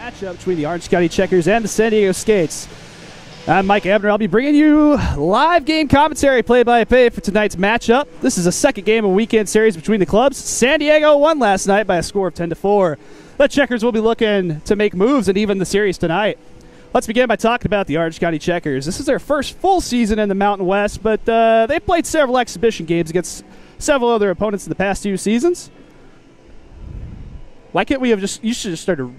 Matchup between the Orange County Checkers and the San Diego Skates. I'm Mike Abner. I'll be bringing you live game commentary, play-by-play for tonight's matchup. This is a second game of a weekend series between the clubs. San Diego won last night by a score of 10-4. The Checkers will be looking to make moves and even the series tonight. Let's begin by talking about the Orange County Checkers. This is their first full season in the Mountain West, but they've played several exhibition games against several other opponents in the past 2 seasons. Why can't we have you should have started.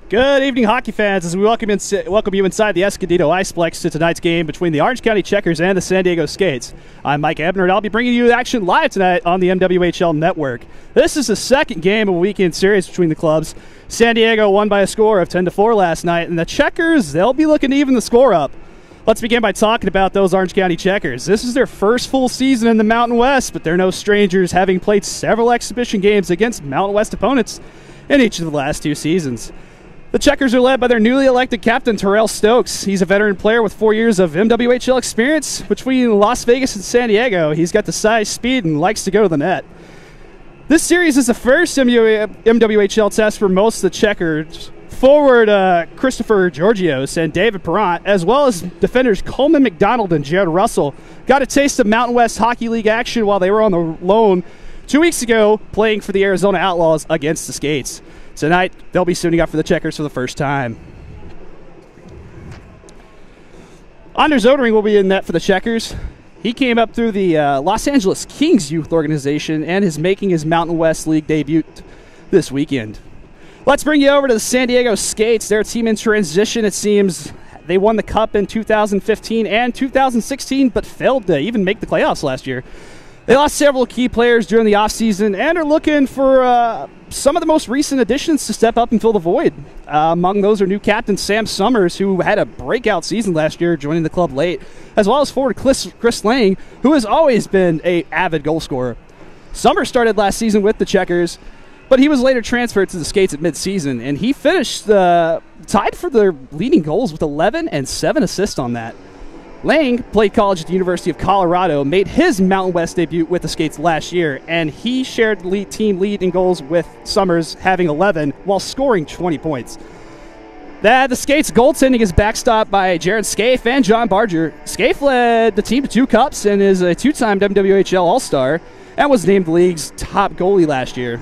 Good evening, hockey fans, as we welcome you inside the Escondido Iceplex to tonight's game between the Orange County Checkers and the San Diego Skates. I'm Mike Abner, and I'll be bringing you action live tonight on the MWHL network. This is the second game of a weekend series between the clubs. San Diego won by a score of 10-4 last night, and the Checkers, they'll be looking to even the score up. Let's begin by talking about those Orange County Checkers. This is their first full season in the Mountain West, but they're no strangers, having played several exhibition games against Mountain West opponents in each of the last 2 seasons. The Checkers are led by their newly elected captain, Terrell Stokes. He's a veteran player with 4 years of MWHL experience. Between Las Vegas and San Diego, he's got the size, speed, and likes to go to the net. This series is the first MWHL test for most of the Checkers. Forward Christopher Georgios and David Perrant, as well as defenders Coleman McDonald and Jared Russell, got a taste of Mountain West Hockey League action while they were on the loan 2 weeks ago playing for the Arizona Outlaws against the Skates. Tonight, they'll be suiting up for the Checkers for the first time. Anders Odering will be in net for the Checkers. He came up through the Los Angeles Kings youth organization and is making his Mountain West League debut this weekend. Let's bring you over to the San Diego Skates. They're a team in transition, it seems. They won the Cup in 2015 and 2016, but failed to even make the playoffs last year. They lost several key players during the offseason and are looking for some of the most recent additions to step up and fill the void. Among those are new captain Sam Summers, who had a breakout season last year, joining the club late, as well as forward Chris Lang, who has always been an avid goal scorer. Summers started last season with the Checkers, but he was later transferred to the Skates at midseason, and he finished tied for their leading goals with 11 and 7 assists on that. Lang played college at the University of Colorado, made his Mountain West debut with the Skates last year, and he shared the team lead in goals with Summers, having 11, while scoring 20 points. The Skates' goaltending is backstopped by Jared Scaife and John Barger. Scaife led the team to 2 cups and is a 2-time MWHL All-Star and was named the league's top goalie last year.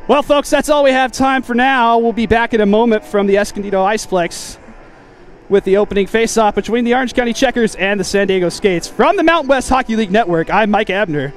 Well, folks, that's all we have time for now. We'll be back in a moment from the Escondido Iceplex with the opening face-off between the Orange County Checkers and the San Diego Skates. From the Mountain West Hockey League Network, I'm Mike Abner.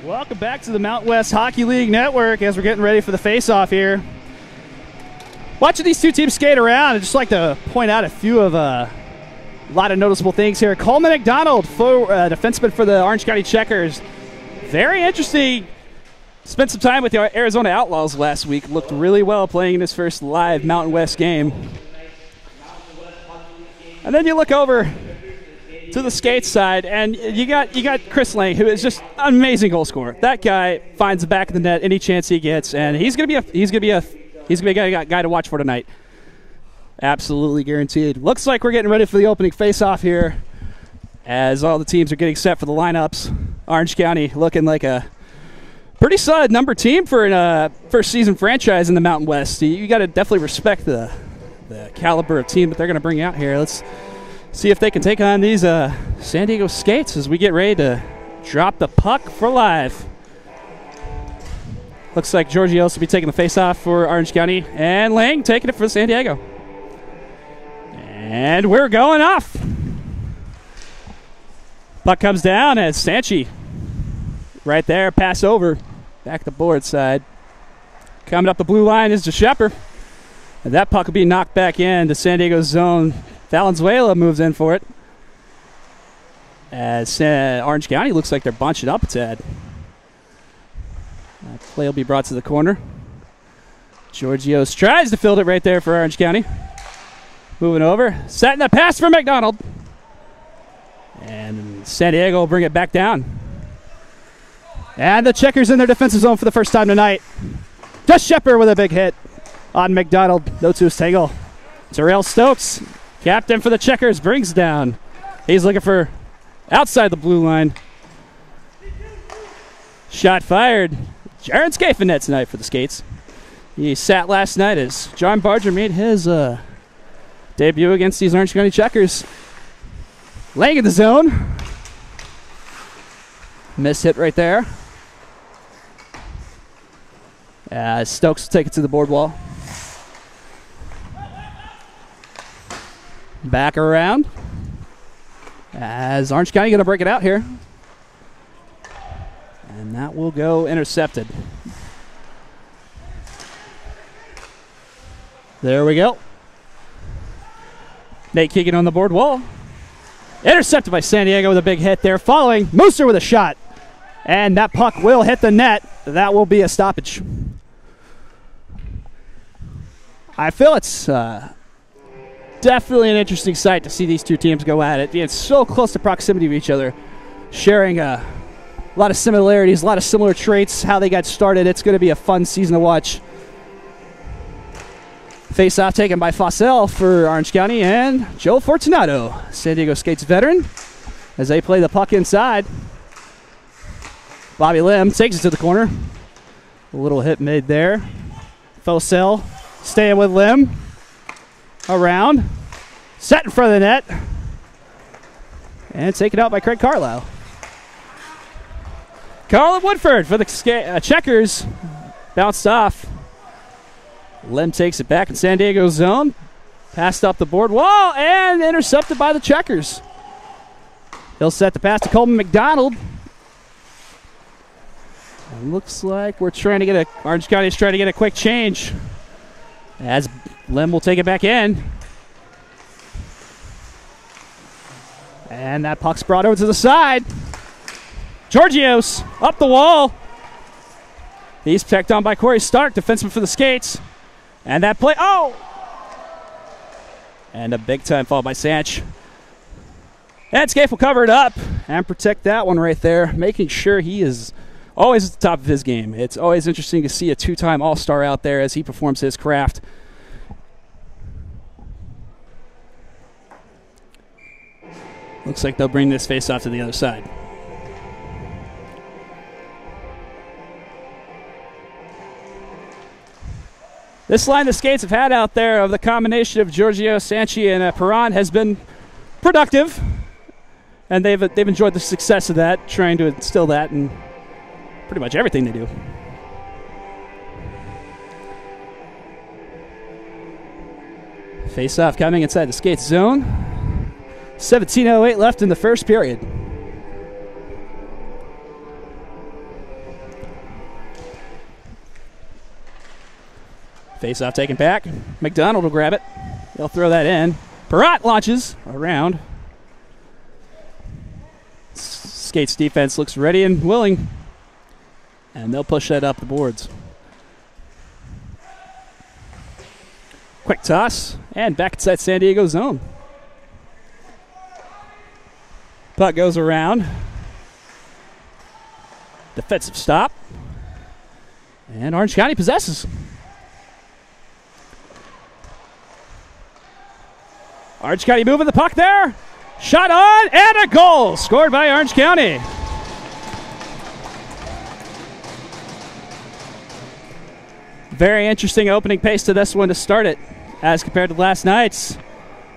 Welcome back to the Mountain West Hockey League Network as we're getting ready for the face-off here. Watching these two teams skate around, I'd just like to point out a few of a lot of noticeable things here. Coleman McDonald, defenseman for the Orange County Checkers. Very interesting. Spent some time with the Arizona Outlaws last week. Looked really well playing in his first live Mountain West game. And then you look over to the skate side, and you got Chris Lang, who is just an amazing goal scorer. That guy finds the back of the net any chance he gets, and he's gonna be a guy to watch for tonight. Absolutely guaranteed. Looks like we're getting ready for the opening face-off here, as all the teams are getting set for the lineups. Orange County looking like a pretty solid number team for a first season franchise in the Mountain West. You got to definitely respect the caliber of team that they're going to bring out here. Let's see if they can take on these San Diego Skates as we get ready to drop the puck for live. Looks like Georgios will be taking the face-off for Orange County, and Lang taking it for San Diego. And we're going off. Puck comes down as Sanchi right there, pass over, back the board side. Coming up the blue line is DeShepper. And that puck will be knocked back in to San Diego's zone. Valenzuela moves in for it. As Orange County looks like they're bunching up a tad. That play will be brought to the corner. Georgios tries to field it right there for Orange County. Moving over, setting the pass for McDonald. And San Diego will bring it back down. And the Checkers in their defensive zone for the first time tonight. DeShepper with a big hit on McDonald. No two tangle. Terrell Stokes, captain for the Checkers, brings down. He's looking for outside the blue line. Shot fired. Jaron Scaife net tonight for the Skates. He sat last night as John Barger made his debut against these Orange County Checkers. Laying in the zone. Miss hit right there. Stokes will take it to the board wall. Back around. As Orange County going to break it out here. And that will go intercepted. There we go. Nate Keegan on the board wall. Intercepted by San Diego with a big hit there. Following, Mooser with a shot. And that puck will hit the net. That will be a stoppage. I feel it's definitely an interesting sight to see these two teams go at it, being so close to proximity of each other, sharing a lot of similarities, a lot of similar traits, how they got started. It's going to be a fun season to watch. Face-off taken by Fossell for Orange County, and Joe Fortunato, San Diego Skates veteran, as they play the puck inside. Bobby Lim takes it to the corner. A little hit made there. Fossell staying with Lim. Around. Set in front of the net. And taken out by Craig Carlisle. Carlin Woodford for the Checkers. Bounced off. Lim takes it back in San Diego's zone. Passed up the board wall and intercepted by the Checkers. He'll set the pass to Coleman McDonald. And looks like we're trying to get Orange County is trying to get a quick change. As Lim will take it back in. And that puck's brought over to the side. Georgios up the wall. He's checked on by Corey Stark, defenseman for the Skates. And that play, oh! And a big-time fall by Sanch. And Scaife will cover it up and protect that one right there, making sure he is always at the top of his game. It's always interesting to see a two-time All-Star out there as he performs his craft. Looks like they'll bring this face-off to the other side. This line the Skates have had out there of the combination of Giorgio, Sanchi, and Perron has been productive, and they've enjoyed the success of that, trying to instill that in pretty much everything they do. Face-off coming inside the Skates zone. 17:08 left in the first period. Face-off taken back. McDonald will grab it. They'll throw that in. Perrott launches around. Skates defense looks ready and willing. And they'll push that up the boards. Quick toss. And back inside San Diego zone. Puck goes around. Defensive stop. And Orange County possesses. Orange County moving the puck there. Shot on and a goal scored by Orange County. Very interesting opening pace to this one to start it as compared to last night's.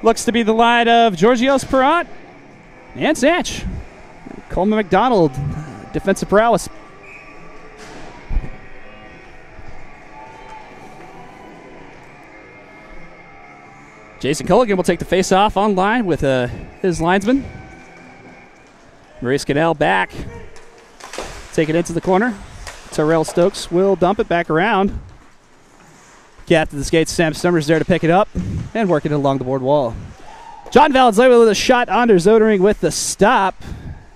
Looks to be the line of Georgios Perrott and Sanch. Coleman McDonald, defensive prowess. Jason Culligan will take the face-off on line with his linesman. Maurice Cannell back. Take it into the corner. Terrell Stokes will dump it back around. Captain of the skates, Sam Summers there to pick it up and work it along the board wall. John Valenzuela with a shot. Anders Zodering with the stop.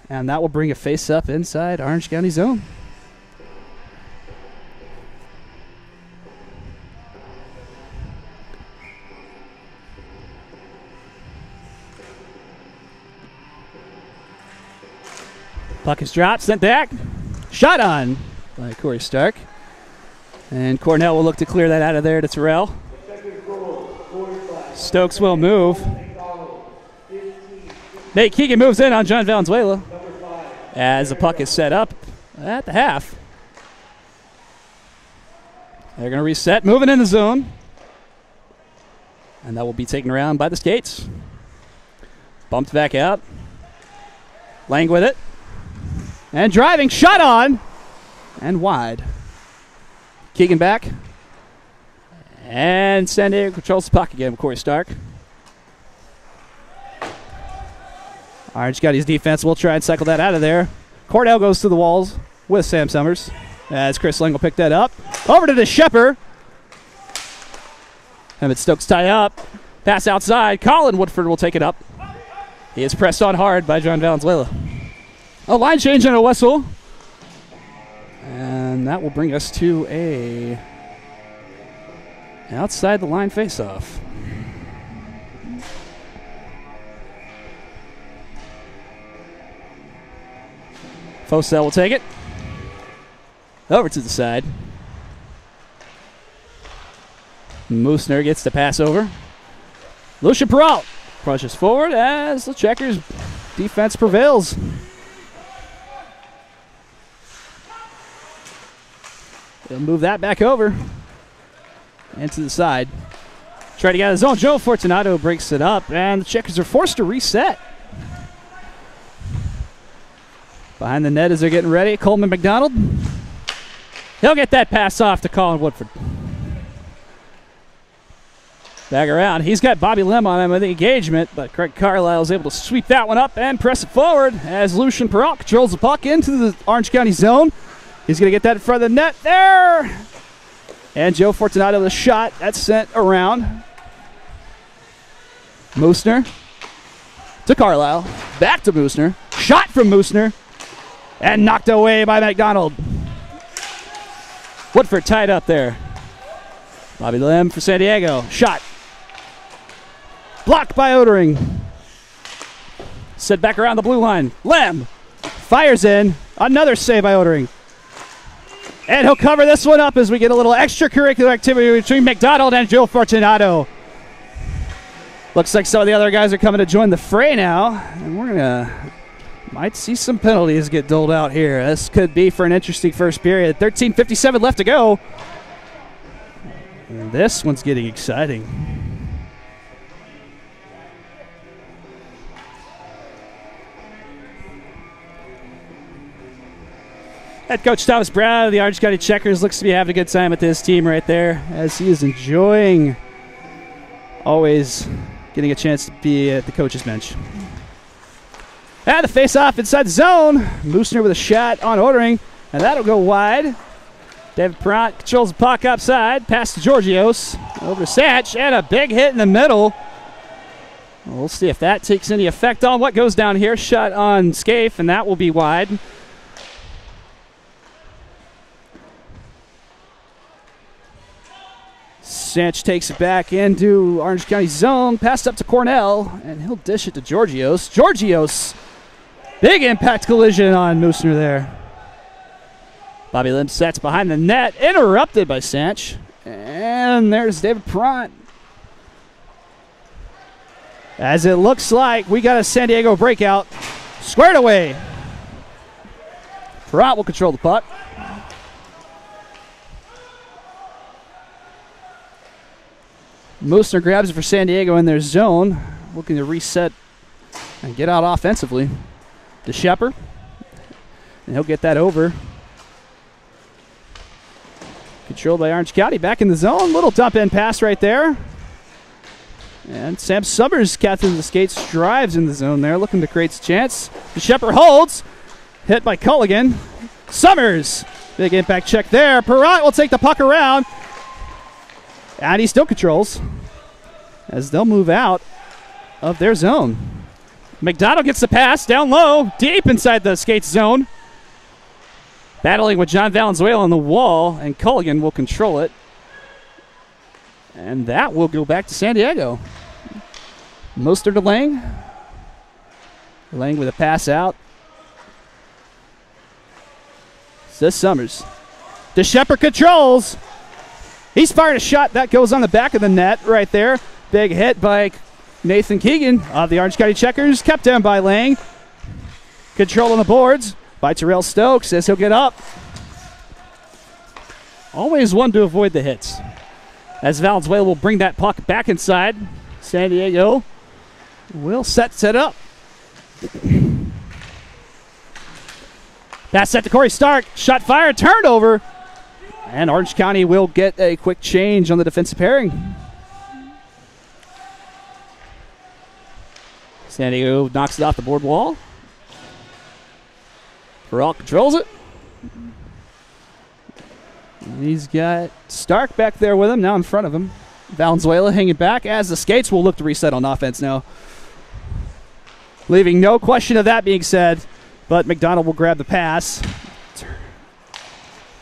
And that will bring a face-up inside Orange County zone. Puck is dropped, sent back. Shot on by Corey Stark. And Cornell will look to clear that out of there to Terrell. Stokes will move. Nate Keegan moves in on John Valenzuela as the puck is set up at the half. They're going to reset, moving in the zone. And that will be taken around by the skates. Bumped back out. Lang with it. And driving, shot on, and wide. Keegan back. And San Diego controls the puck again with Corey Stark. Orange County's defense will try and cycle that out of there. Cordell goes to the walls with Sam Summers as Chris Lang will pick that up. Over to the Shepherd. Emmett Stokes tie up. Pass outside. Colin Woodford will take it up. He is pressed on hard by John Valenzuela. A line change and a whistle. And that will bring us to a outside the line face-off. Fosell will take it. Over to the side. Moosner gets the pass over. Lucian Peralt pushes forward as the Checkers defense prevails. They'll move that back over and to the side. Try to get out of the zone. Joe Fortunato breaks it up, and the Checkers are forced to reset. Behind the net as they're getting ready, Coleman McDonald. He'll get that pass off to Colin Woodford. Back around. He's got Bobby Lim on him with the engagement, but Craig Carlisle is able to sweep that one up and press it forward as Lucian Peralt controls the puck into the Orange County zone. He's going to get that in front of the net there. And Joe Fortunato with a shot. That's sent around. Moosner to Carlisle. Back to Moosner. Shot from Moosner. And knocked away by McDonald. Woodford tied up there. Bobby Lim for San Diego. Shot. Blocked by Odering. Set back around the blue line. Lim fires in. Another save by Odering. And he'll cover this one up as we get a little extracurricular activity between McDonald and Joe Fortunato. Looks like some of the other guys are coming to join the fray now. And we're going to might see some penalties get doled out here. This could be for an interesting first period. 13:57 left to go. And this one's getting exciting. Head coach Thomas Brown of the Orange County Checkers looks to be having a good time with his team right there as he is enjoying always getting a chance to be at the coach's bench. And the face-off inside the zone. Moosner with a shot on Ordering, and that'll go wide. David Perrott controls the puck upside, pass to Georgios, over to Satch, and a big hit in the middle. We'll see if that takes any effect on what goes down here. Shot on Scaife, and that will be wide. Satch takes it back into Orange County zone, passed up to Cornell, and he'll dish it to Georgios. Georgios, big impact collision on Moosner there. Bobby Lim sets behind the net, interrupted by Satch. And there's David Perrott. As it looks like we got a San Diego breakout. Squared away. Perrott will control the puck. Moosner grabs it for San Diego in their zone. Looking to reset and get out offensively. To Shepard. And he'll get that over. Controlled by Orange County, back in the zone. Little dump in pass right there. And Sam Summers, captain of the skates, drives in the zone there, looking to create a chance. The Shepard holds. Hit by Culligan. Summers, big impact check there. Perrott will take the puck around. And he still controls as they'll move out of their zone. McDonald gets the pass down low, deep inside the skates zone. Battling with John Valenzuela on the wall, and Culligan will control it. And that will go back to San Diego. Moster to Lang. Lang with a pass out. Says Summers. The Shepard controls. He's fired a shot. That goes on the back of the net right there. Big hit by Nathan Keegan of the Orange County Checkers. Kept down by Lang. Control on the boards by Terrell Stokes as he'll get up. Always one to avoid the hits. As Valenzuela will bring that puck back inside. San Diego will set up. Pass set to Corey Stark. Shot fired, turned over. And Orange County will get a quick change on the defensive pairing. San Diego knocks it off the board wall. Perrott controls it. And he's got Stark back there with him, now in front of him. Valenzuela hanging back as the skates will look to reset on offense now. Leaving no question of that being said, but McDonald will grab the pass.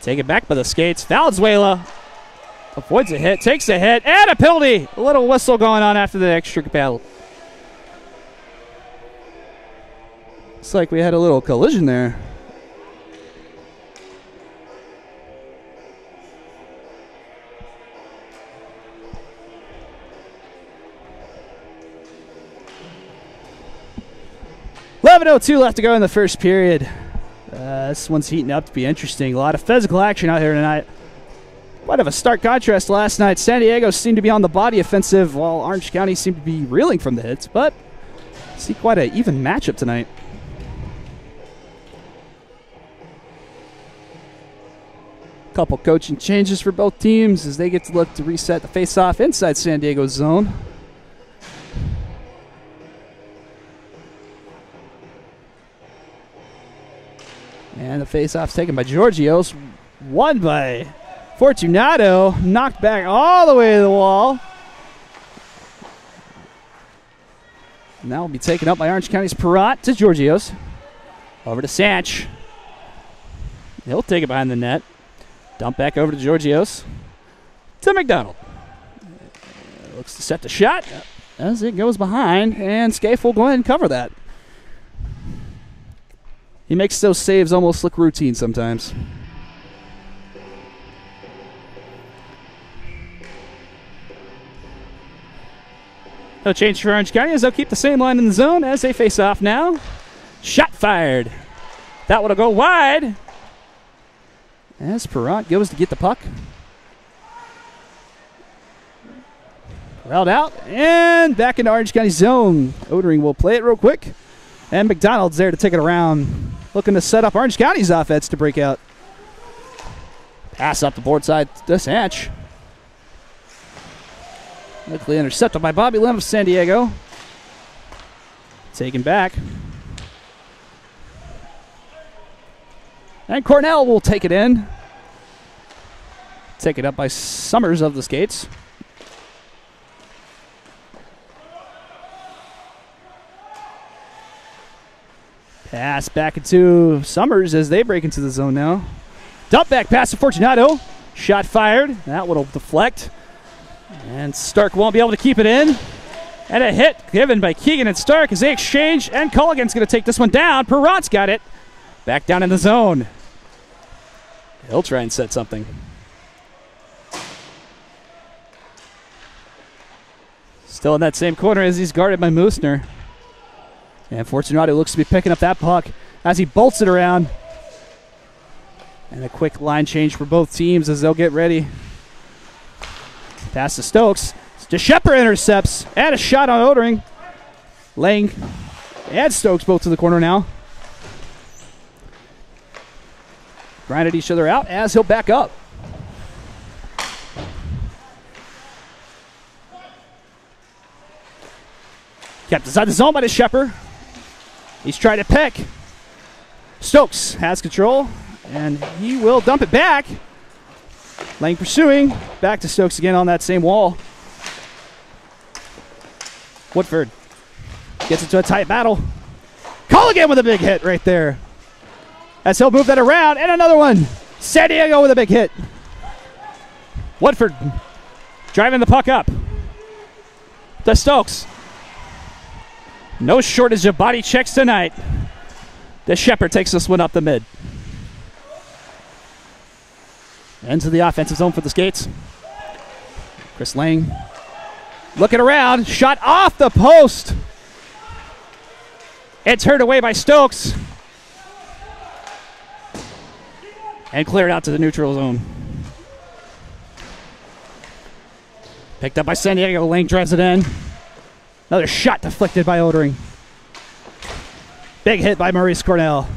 Take it back by the skates. Valenzuela avoids a hit, takes a hit, and a penalty. A little whistle going on after the extra battle. Looks like we had a little collision there. .11:02 left to go in the first period. This one's heating up to be interesting. A lot of physical action out here tonight. Quite of a stark contrast last night. San Diego seemed to be on the body offensive while Orange County seemed to be reeling from the hits, but see quite an even matchup tonight. Couple coaching changes for both teams as they get to look to reset the face-off inside San Diego's zone. And the face-off's taken by Georgios. Won by Fortunato. Knocked back all the way to the wall. Now will be taken up by Orange County's Perrott to Georgios. Over to Satch. He'll take it behind the net. Dump back over to Georgios. To McDonald. Looks to set the shot as it goes behind. And Scaife will go ahead and cover that. He makes those saves almost look routine sometimes. No change for Orange County as they'll keep the same line in the zone as they face off now. Shot fired. That one will go wide. As Perrott goes to get the puck. Corralled out and back into Orange County zone. Odering will play it real quick. And McDonald's there to take it around. Looking to set up Orange County's offense to break out. Pass up the board side to Satch. Luckily intercepted by Bobby Lim of San Diego. Taken back. And Cornell will take it in. Taken up by Summers of the Skates. Pass back into Summers as they break into the zone now. Dump back pass to Fortunato. Shot fired. That will deflect. And Stark won't be able to keep it in. And a hit given by Keegan and Stark as they exchange. And Culligan's going to take this one down. Perrot's got it. Back down in the zone. He'll try and set something. Still in that same corner as he's guarded by Moosner. And Fortunato looks to be picking up that puck as he bolts it around. And a quick line change for both teams as they'll get ready. Pass to Stokes. DeShepper intercepts. And a shot on Odering. Lang and Stokes both to the corner now. Grinded each other out as he'll back up. Kept inside the zone by DeShepper. He's trying to pick. Stokes has control, and he will dump it back. Lang pursuing. Back to Stokes again on that same wall. Woodford gets into a tight battle. Culligan with a big hit right there. As he'll move that around, and another one. San Diego with a big hit. Woodford driving the puck up to Stokes. No shortage of body checks tonight. DeShepper takes this one up the mid. Into the offensive zone for the Skates. Chris Lang looking around. Shot off the post. It's turned away by Stokes. And cleared out to the neutral zone. Picked up by San Diego. Lang drives it in. Another shot deflected by Odering. Big hit by Maurice Cornell.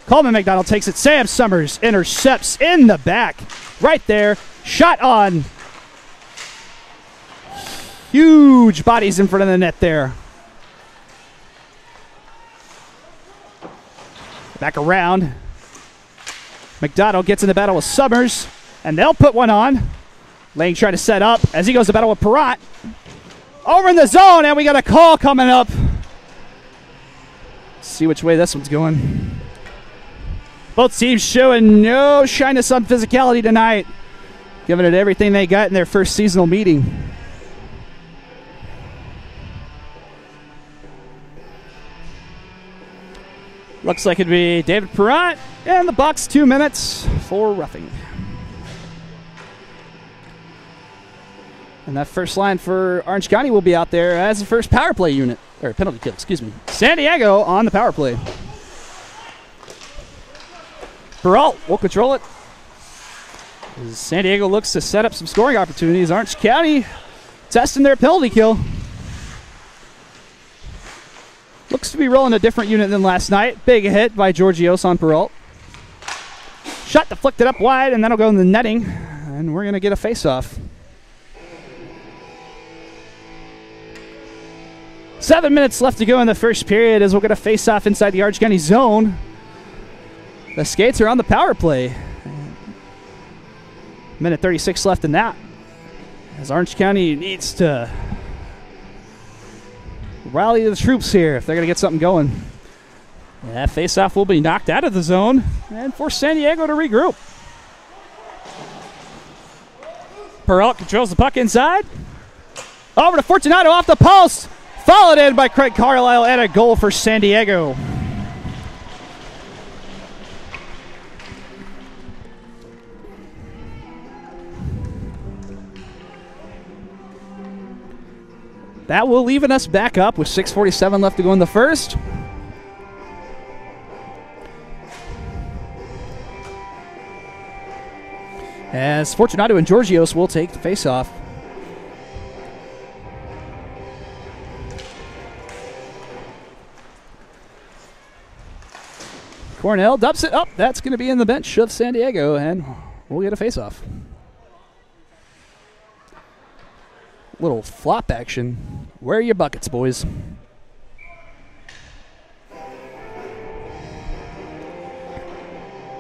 Coleman McDonald takes it. Sam Summers intercepts in the back. Right there. Shot on. Huge bodies in front of the net there. Back around. McDonald gets in the battle with Summers. And they'll put one on. Lang trying to set up as he goes to battle with Perrott. Over in the zone, and we got a call coming up. See which way this one's going. Both teams showing no shyness on physicality tonight. Giving it everything they got in their first seasonal meeting. Looks like it'd be David Perrott and the Bucks 2 minutes for roughing. And that first line for Orange County will be out there as the first power play unit, or penalty kill, excuse me. San Diego on the power play. Peralt will control it. As San Diego looks to set up some scoring opportunities. Orange County testing their penalty kill. Looks to be rolling a different unit than last night. Big hit by Georgios on Peralt. Shot deflected up wide, and that'll go in the netting. And we're going to get a face-off. 7 minutes left to go in the first period as we'll get a face-off inside the Orange County zone. The Skates are on the power play. Minute 36 left in that. As Orange County needs to rally the troops here if they're going to get something going. That face-off will be knocked out of the zone and force San Diego to regroup. Peralt controls the puck inside. Over to Fortunato off the post. Followed in by Craig Carlisle and a goal for San Diego. That will even us back up with 6:47 left to go in the first. As Fortunato and Georgios will take the face-off. Cornell dumps it up. That's going to be in the bench of San Diego, and we'll get a face-off. Little flop action. Where are your buckets, boys?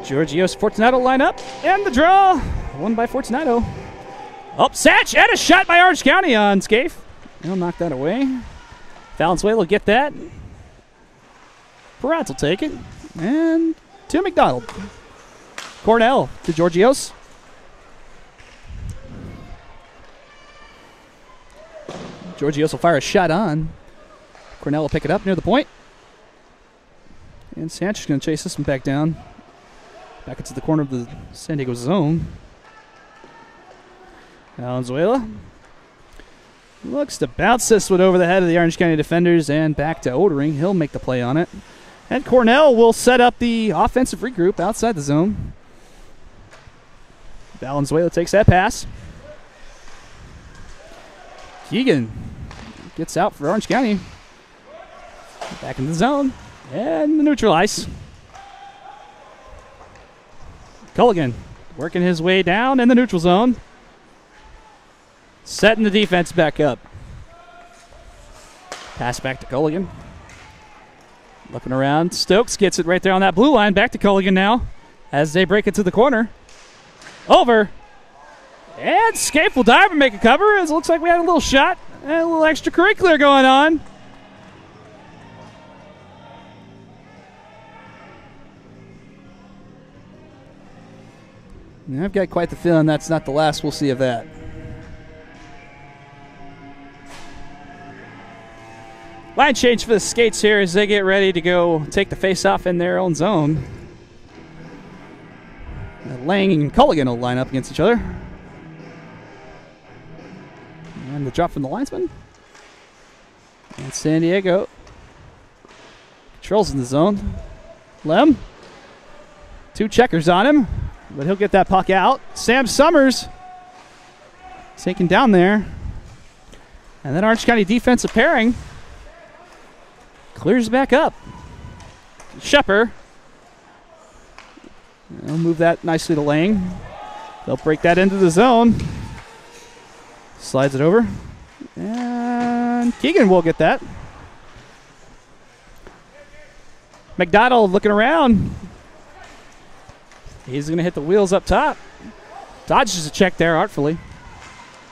Georgios Fortunato line up, and the draw. Won by Fortunato. Oh, Satch, and a shot by Orange County on Scaife. He'll knock that away. Valenzuela will get that. Peraz will take it. And to McDonald. Cornell to Georgios. Georgios will fire a shot on. Cornell will pick it up near the point. And Sanchez is going to chase this one back down. Back into the corner of the San Diego zone. Valenzuela looks to bounce this one over the head of the Orange County defenders and back to Odering. He'll make the play on it. And Cornell will set up the offensive regroup outside the zone. Valenzuela takes that pass. Keegan gets out for Orange County. Back in the zone. And the neutral ice. Culligan working his way down in the neutral zone. Setting the defense back up. Pass back to Culligan. Looking around. Stokes gets it right there on that blue line. Back to Culligan now as they break it to the corner. Over. And Scaife will dive and make a cover as it looks like we had a little shot and a little extracurricular going on. And I've got quite the feeling that's not the last we'll see of that. Line change for the Skates here as they get ready to go take the face-off in their own zone. Lang and Culligan will line up against each other. And the drop from the linesman. And San Diego controls in the zone. Lem. 2 checkers on him, but he'll get that puck out. Sam Summers taken down there. And then Orange County defensive pairing clears back up. Shepard. They'll move that nicely to Lang. They'll break that into the zone. Slides it over. And Keegan will get that. McDonald looking around. He's going to hit the wheels up top. Dodges a check there artfully.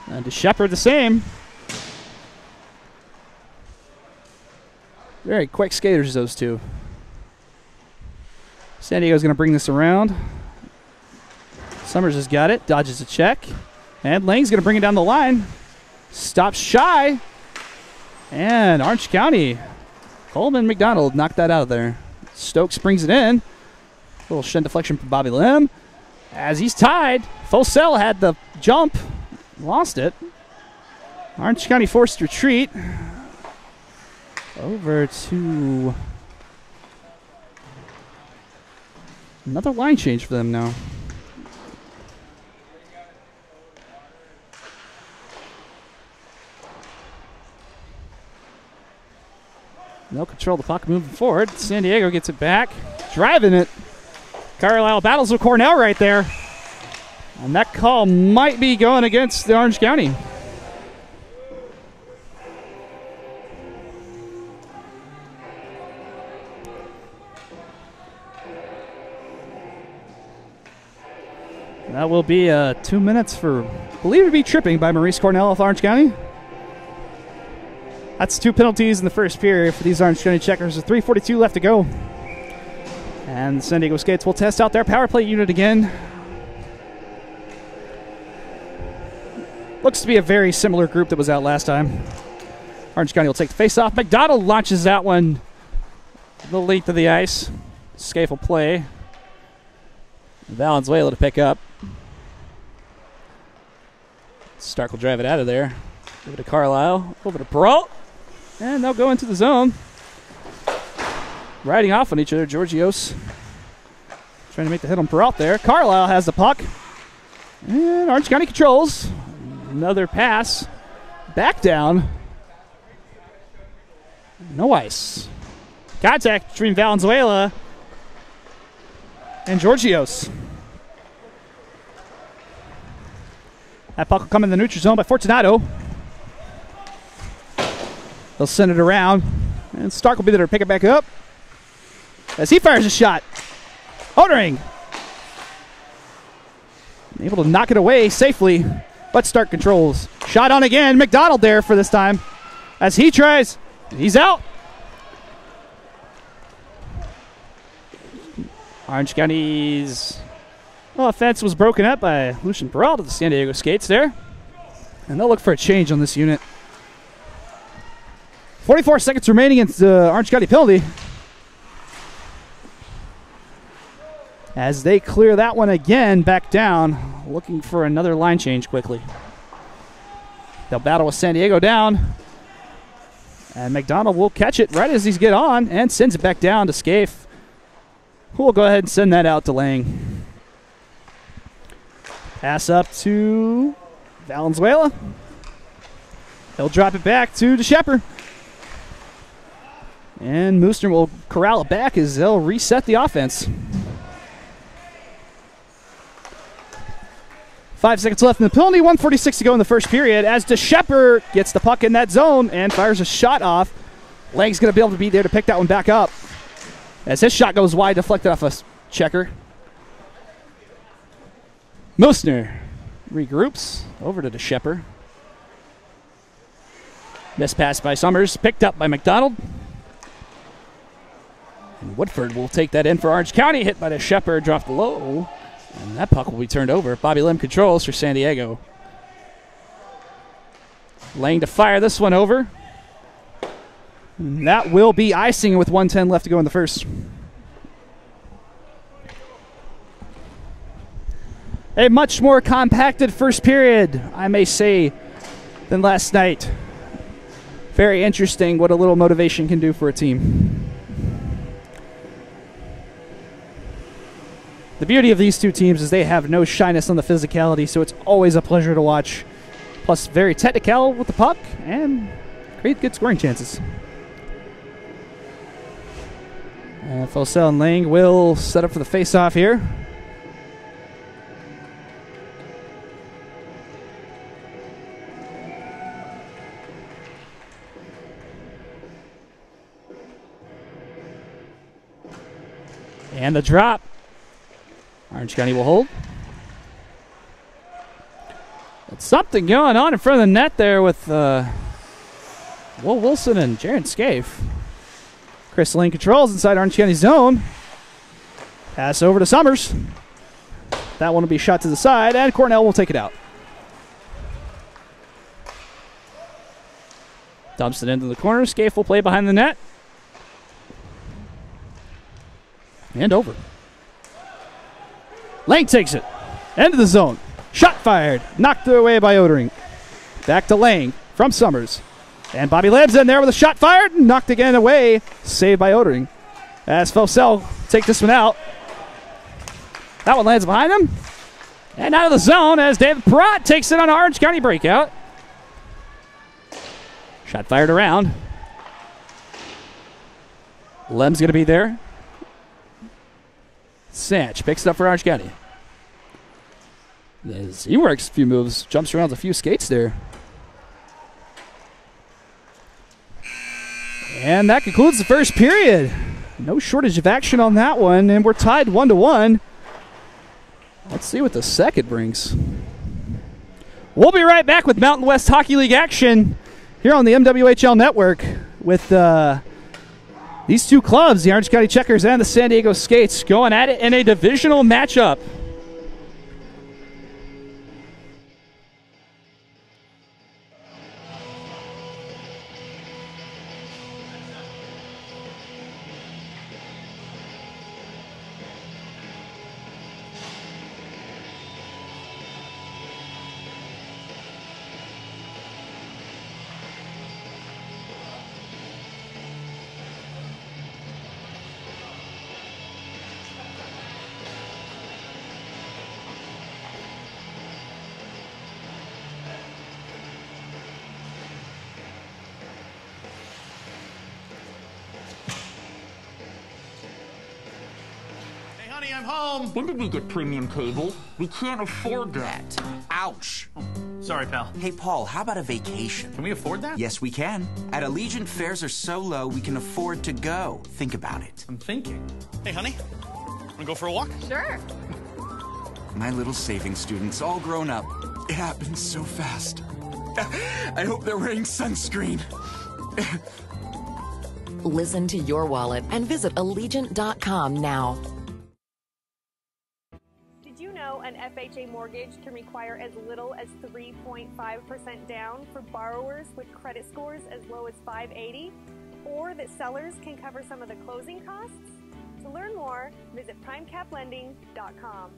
And to Shepard the same. Very quick skaters, those two. San Diego's going to bring this around. Summers has got it. Dodges a check. And Lang's going to bring it down the line. Stops shy. And Orange County. Coleman McDonald knocked that out of there. Stokes brings it in. A little shin deflection from Bobby Lim. As he's tied. Fosell had the jump. Lost it. Orange County forced retreat. Over to another line change for them now. They'll control the puck moving forward. San Diego gets it back. Driving it. Carlisle battles with Cornell right there. And that call might be going against the Orange County. That will be 2 minutes for believed to be tripping by Maurice Cornell of Orange County. That's 2 penalties in the first period for these Orange County Checkers with 3:42 left to go. And the San Diego Skates will test out their power play unit again. Looks to be a very similar group that was out last time. Orange County will take the face-off. McDonald launches that one the length of the ice. Scaife will play. Valenzuela to pick up. Stark will drive it out of there. Over to Carlisle. Over to Peralt. And they'll go into the zone. Riding off on each other. Georgios trying to make the hit on Peralt there. Carlisle has the puck. And Orange County controls. Another pass. Back down. No ice. Contact between Valenzuela and Georgios. That puck will come in the neutral zone by Fortunato. They'll send it around. And Stark will be there to pick it back up. As he fires a shot. Odering. Able to knock it away safely. Let's start controls. Shot on again. McDonald there for this time. As he tries. He's out. Orange County's offense was broken up by Lucian Peralta of the San Diego Skates there. And they'll look for a change on this unit. 44 seconds remaining in the Orange County penalty. As they clear that one again back down, looking for another line change quickly. They'll battle with San Diego down. And McDonald will catch it right as he's get on and sends it back down to Scaife, who will go ahead and send that out to Lang. Pass up to Valenzuela. He'll drop it back to DeShepper. And Moosner will corral it back as they'll reset the offense. 5 seconds left in the penalty, 1:46 to go in the first period as DeShepper gets the puck in that zone and fires a shot off. Lang's going to be able to be there to pick that one back up. As his shot goes wide, deflected off a checker. Moosner regroups over to DeShepper. Missed pass by Summers, picked up by McDonald. And Woodford will take that in for Orange County, hit by DeShepper, dropped low. And that puck will be turned over. Bobby Lim controls for San Diego. Lang to fire this one over. And that will be icing with 1:10 left to go in the first. A much more compacted first period, I may say, than last night. Very interesting what a little motivation can do for a team. The beauty of these two teams is they have no shyness on the physicality, so it's always a pleasure to watch. Plus, very technical with the puck and create good scoring chances. Fosell and Lang will set up for the face-off here. And the drop. Orange County will hold. It's something going on in front of the net there with Will Wilson and Jaron Scaife. Chris Lane controls inside Orange County zone. Pass over to Summers. That one will be shot to the side, and Cornell will take it out. Dumps it into the corner. Scaife will play behind the net. And over. Lang takes it. Into the zone. Shot fired. Knocked away by Odering. Back to Lang from Summers. And Bobby Lamb's in there with a shot fired. Knocked again away. Saved by Odering. As Fosell take this one out. That one lands behind him. And out of the zone as David Perrott takes it on an Orange County breakout. Shot fired around. Lem's going to be there. Sanch picks it up for Orange County. As he works a few moves, jumps around a few skates there. And that concludes the first period. No shortage of action on that one, and we're tied 1-1. Let's see what the second brings. We'll be right back with Mountain West Hockey League action here on the MWHL Network with these two clubs, the Orange County Checkers and the San Diego Skates, going at it in a divisional matchup. I'm home. When did we get premium cable? We can't afford that. Ouch. Oh, sorry, pal. Hey, Paul, how about a vacation? Can we afford that? Yes, we can. At Allegiant, fares are so low, we can afford to go. Think about it. I'm thinking. Hey, honey, wanna go for a walk? Sure. My little saving students, all grown up. It happened so fast. I hope they're wearing sunscreen. Listen to your wallet and visit Allegiant.com now. Did you know an FHA mortgage can require as little as 3.5% down for borrowers with credit scores as low as 580? Or that sellers can cover some of the closing costs? To learn more, visit primecaplending.com.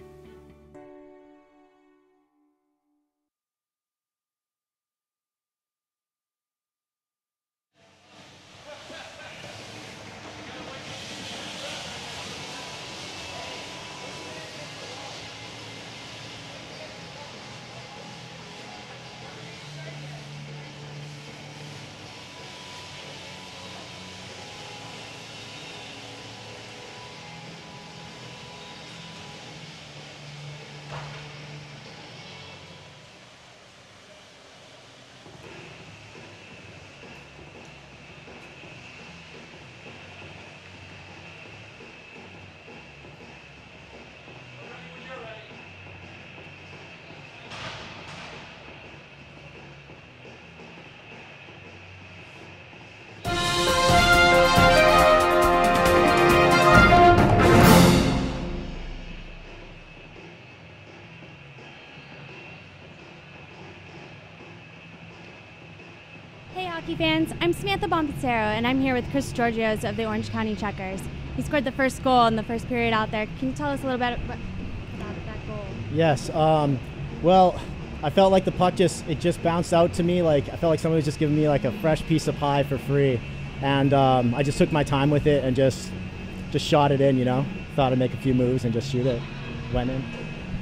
Hey hockey fans, I'm Samantha Bompicero and I'm here with Chris Georgios of the Orange County Checkers. He scored the first goal in the first period out there. Can you tell us a little bit about that goal? Yes, well, I felt like the puck just bounced out to me. Like I felt like someone was just giving me like a fresh piece of pie for free. And I just took my time with it and just shot it in, you know. Thought I'd make a few moves and just shoot it. Went in.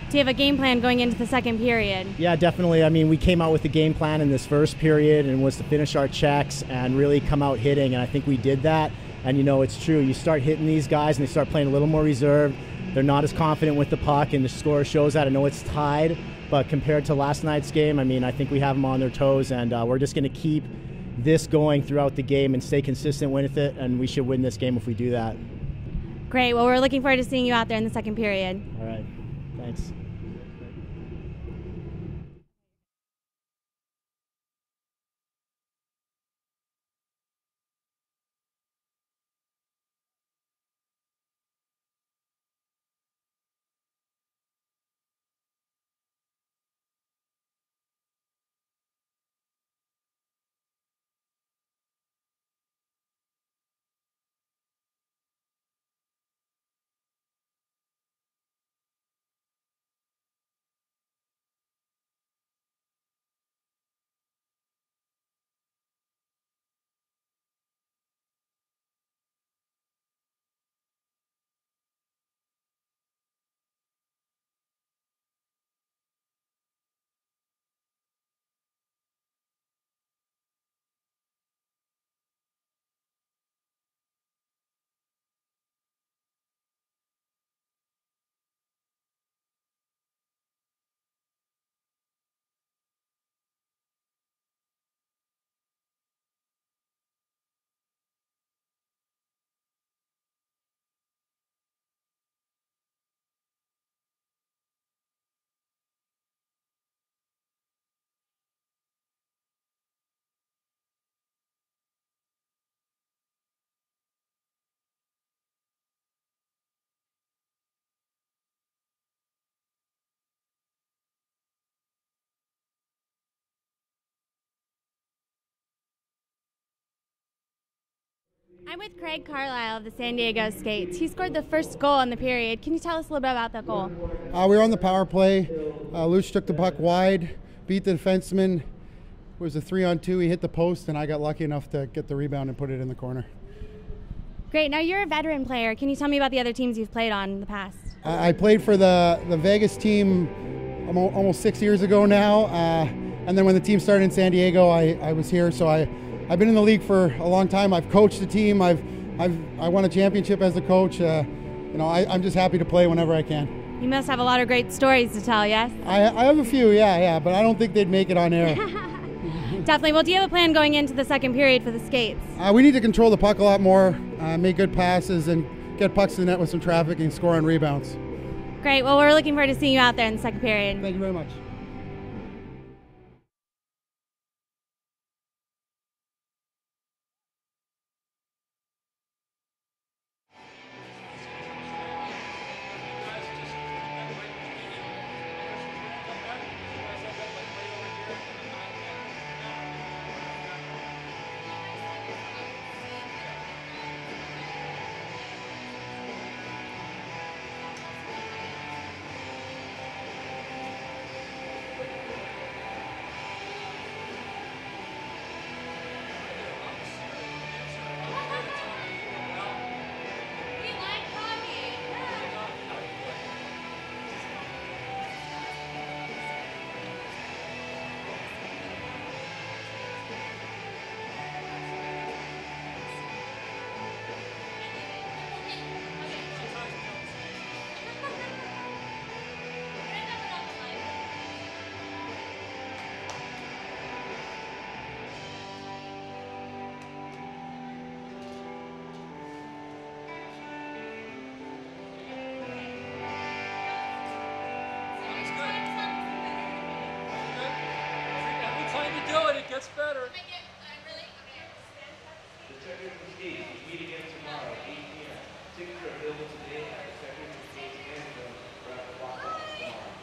Do you have a game plan going into the second period? Yeah, definitely. I mean, we came out with the game plan in this first period and was to finish our checks and really come out hitting, and I think we did that. And, you know, it's true. You start hitting these guys and they start playing a little more reserved. They're not as confident with the puck, and the score shows that. I know it's tied, but compared to last night's game, I mean, I think we have them on their toes, and we're just going to keep this going throughout the game and stay consistent with it, and we should win this game if we do that. Great. Well, we're looking forward to seeing you out there in the second period. All right. Thanks. I'm with Craig Carlisle of the San Diego Skates. He scored the first goal in the period. Can you tell us a little bit about that goal? We were on the power play. Luch took the puck wide, beat the defenseman. It was a 3-on-2. He hit the post, and I got lucky enough to get the rebound and put it in the corner. Great. Now you're a veteran player. Can you tell me about the other teams you've played on in the past? I played for the Vegas team almost 6 years ago now. And then when the team started in San Diego, I was here. So I've been in the league for a long time. I've coached the team. I won a championship as a coach. I'm just happy to play whenever I can. You must have a lot of great stories to tell, yes? I have a few, yeah, but I don't think they'd make it on air. Definitely. Well, do you have a plan going into the second period for the Skates? We need to control the puck a lot more, make good passes, and get pucks to the net with some traffic and score on rebounds. Great. Well, we're looking forward to seeing you out there in the second period. Thank you very much. gets better. The Checkers and Skates meet again tomorrow, 8 p.m. Tickets are available today at the Checkers and Skates fan zone or at the box office tomorrow.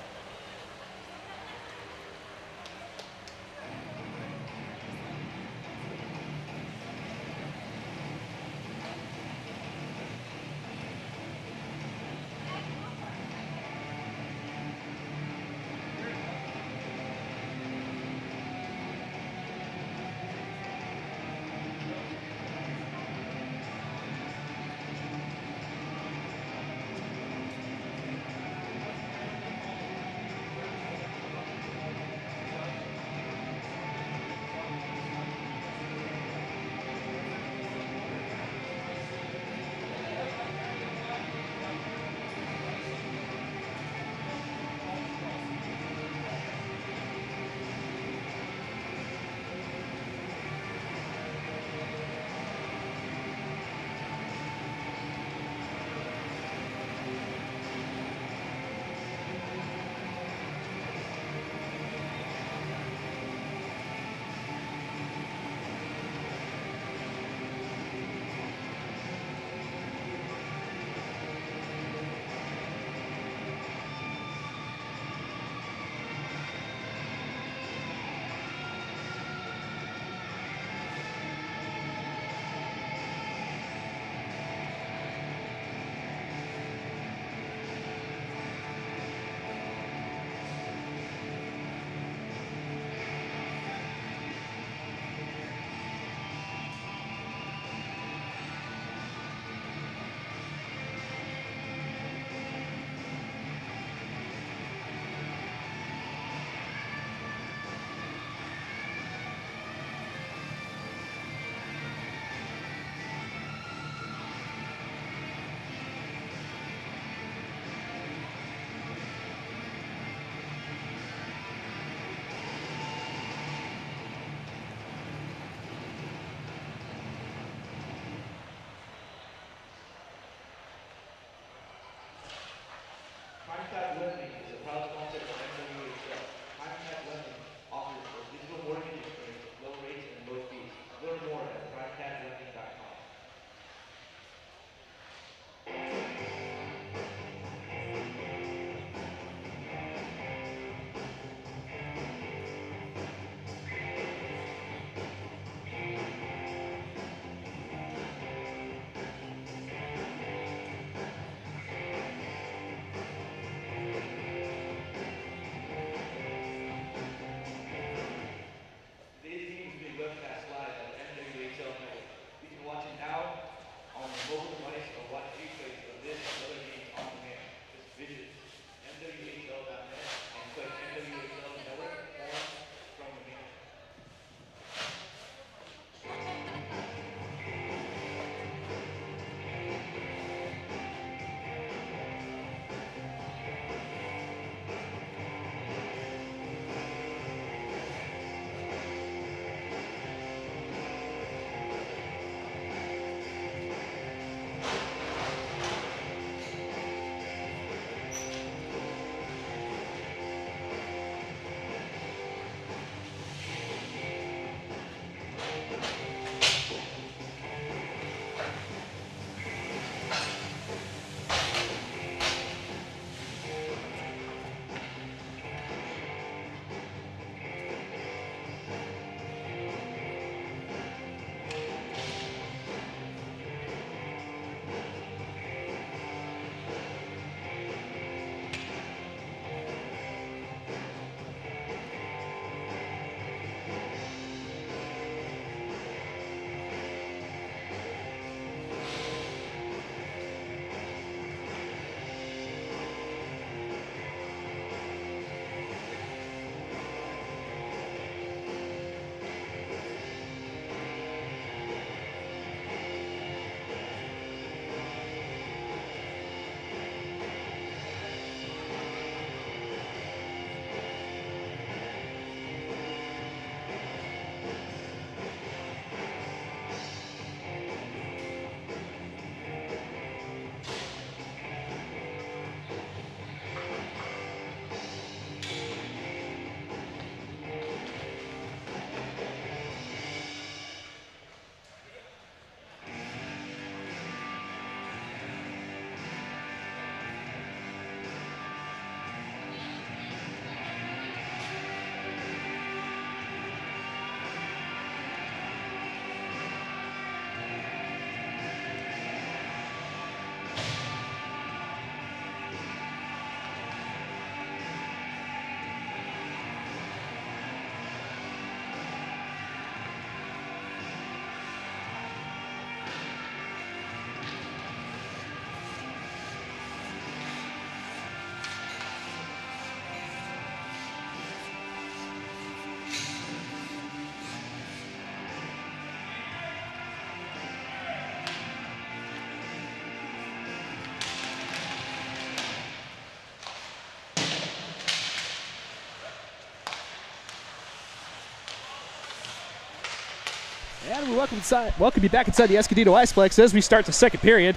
And we welcome you back inside the Escondido Iceplex as we start the second period.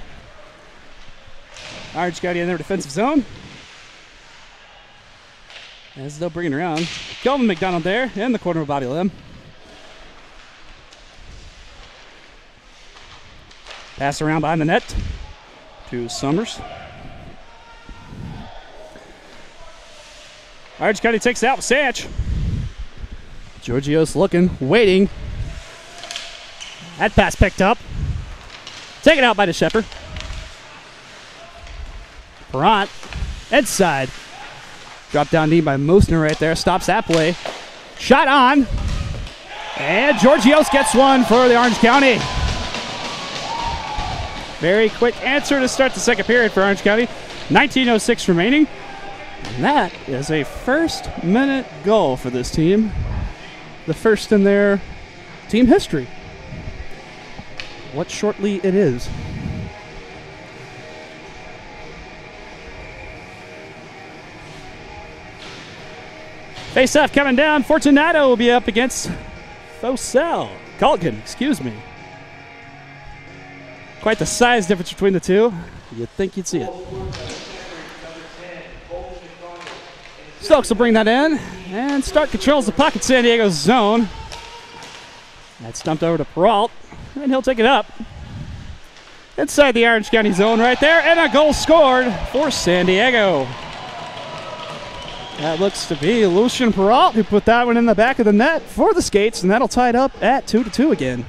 Orange County in their defensive zone. As they'll bring it around. Kelvin McDonald there in the corner of Bobby Lim. Pass around behind the net to Summers. Orange County takes it out with Sanch. Georgios looking, waiting. That pass picked up. Taken out by the Shepherd. Perrant, inside. Drop down knee by Moosner right there. Stops that play. Shot on. And Georgios gets one for the Orange County. Very quick answer to start the second period for Orange County. 19:06 remaining. And that is a first-minute goal for this team. The first in their team history. What shortly it is. Face-off coming down. Fortunato will be up against Colgan, excuse me. Quite the size difference between the two. You'd think you'd see it. Stokes will bring that in. And Stark controls the puck at San Diego's zone. That's dumped over to Peralt. And he'll take it up. Inside the Orange County zone right there. And a goal scored for San Diego. That looks to be Lucian Peralt who put that one in the back of the net for the Skates. And that'll tie it up at 2-2 again.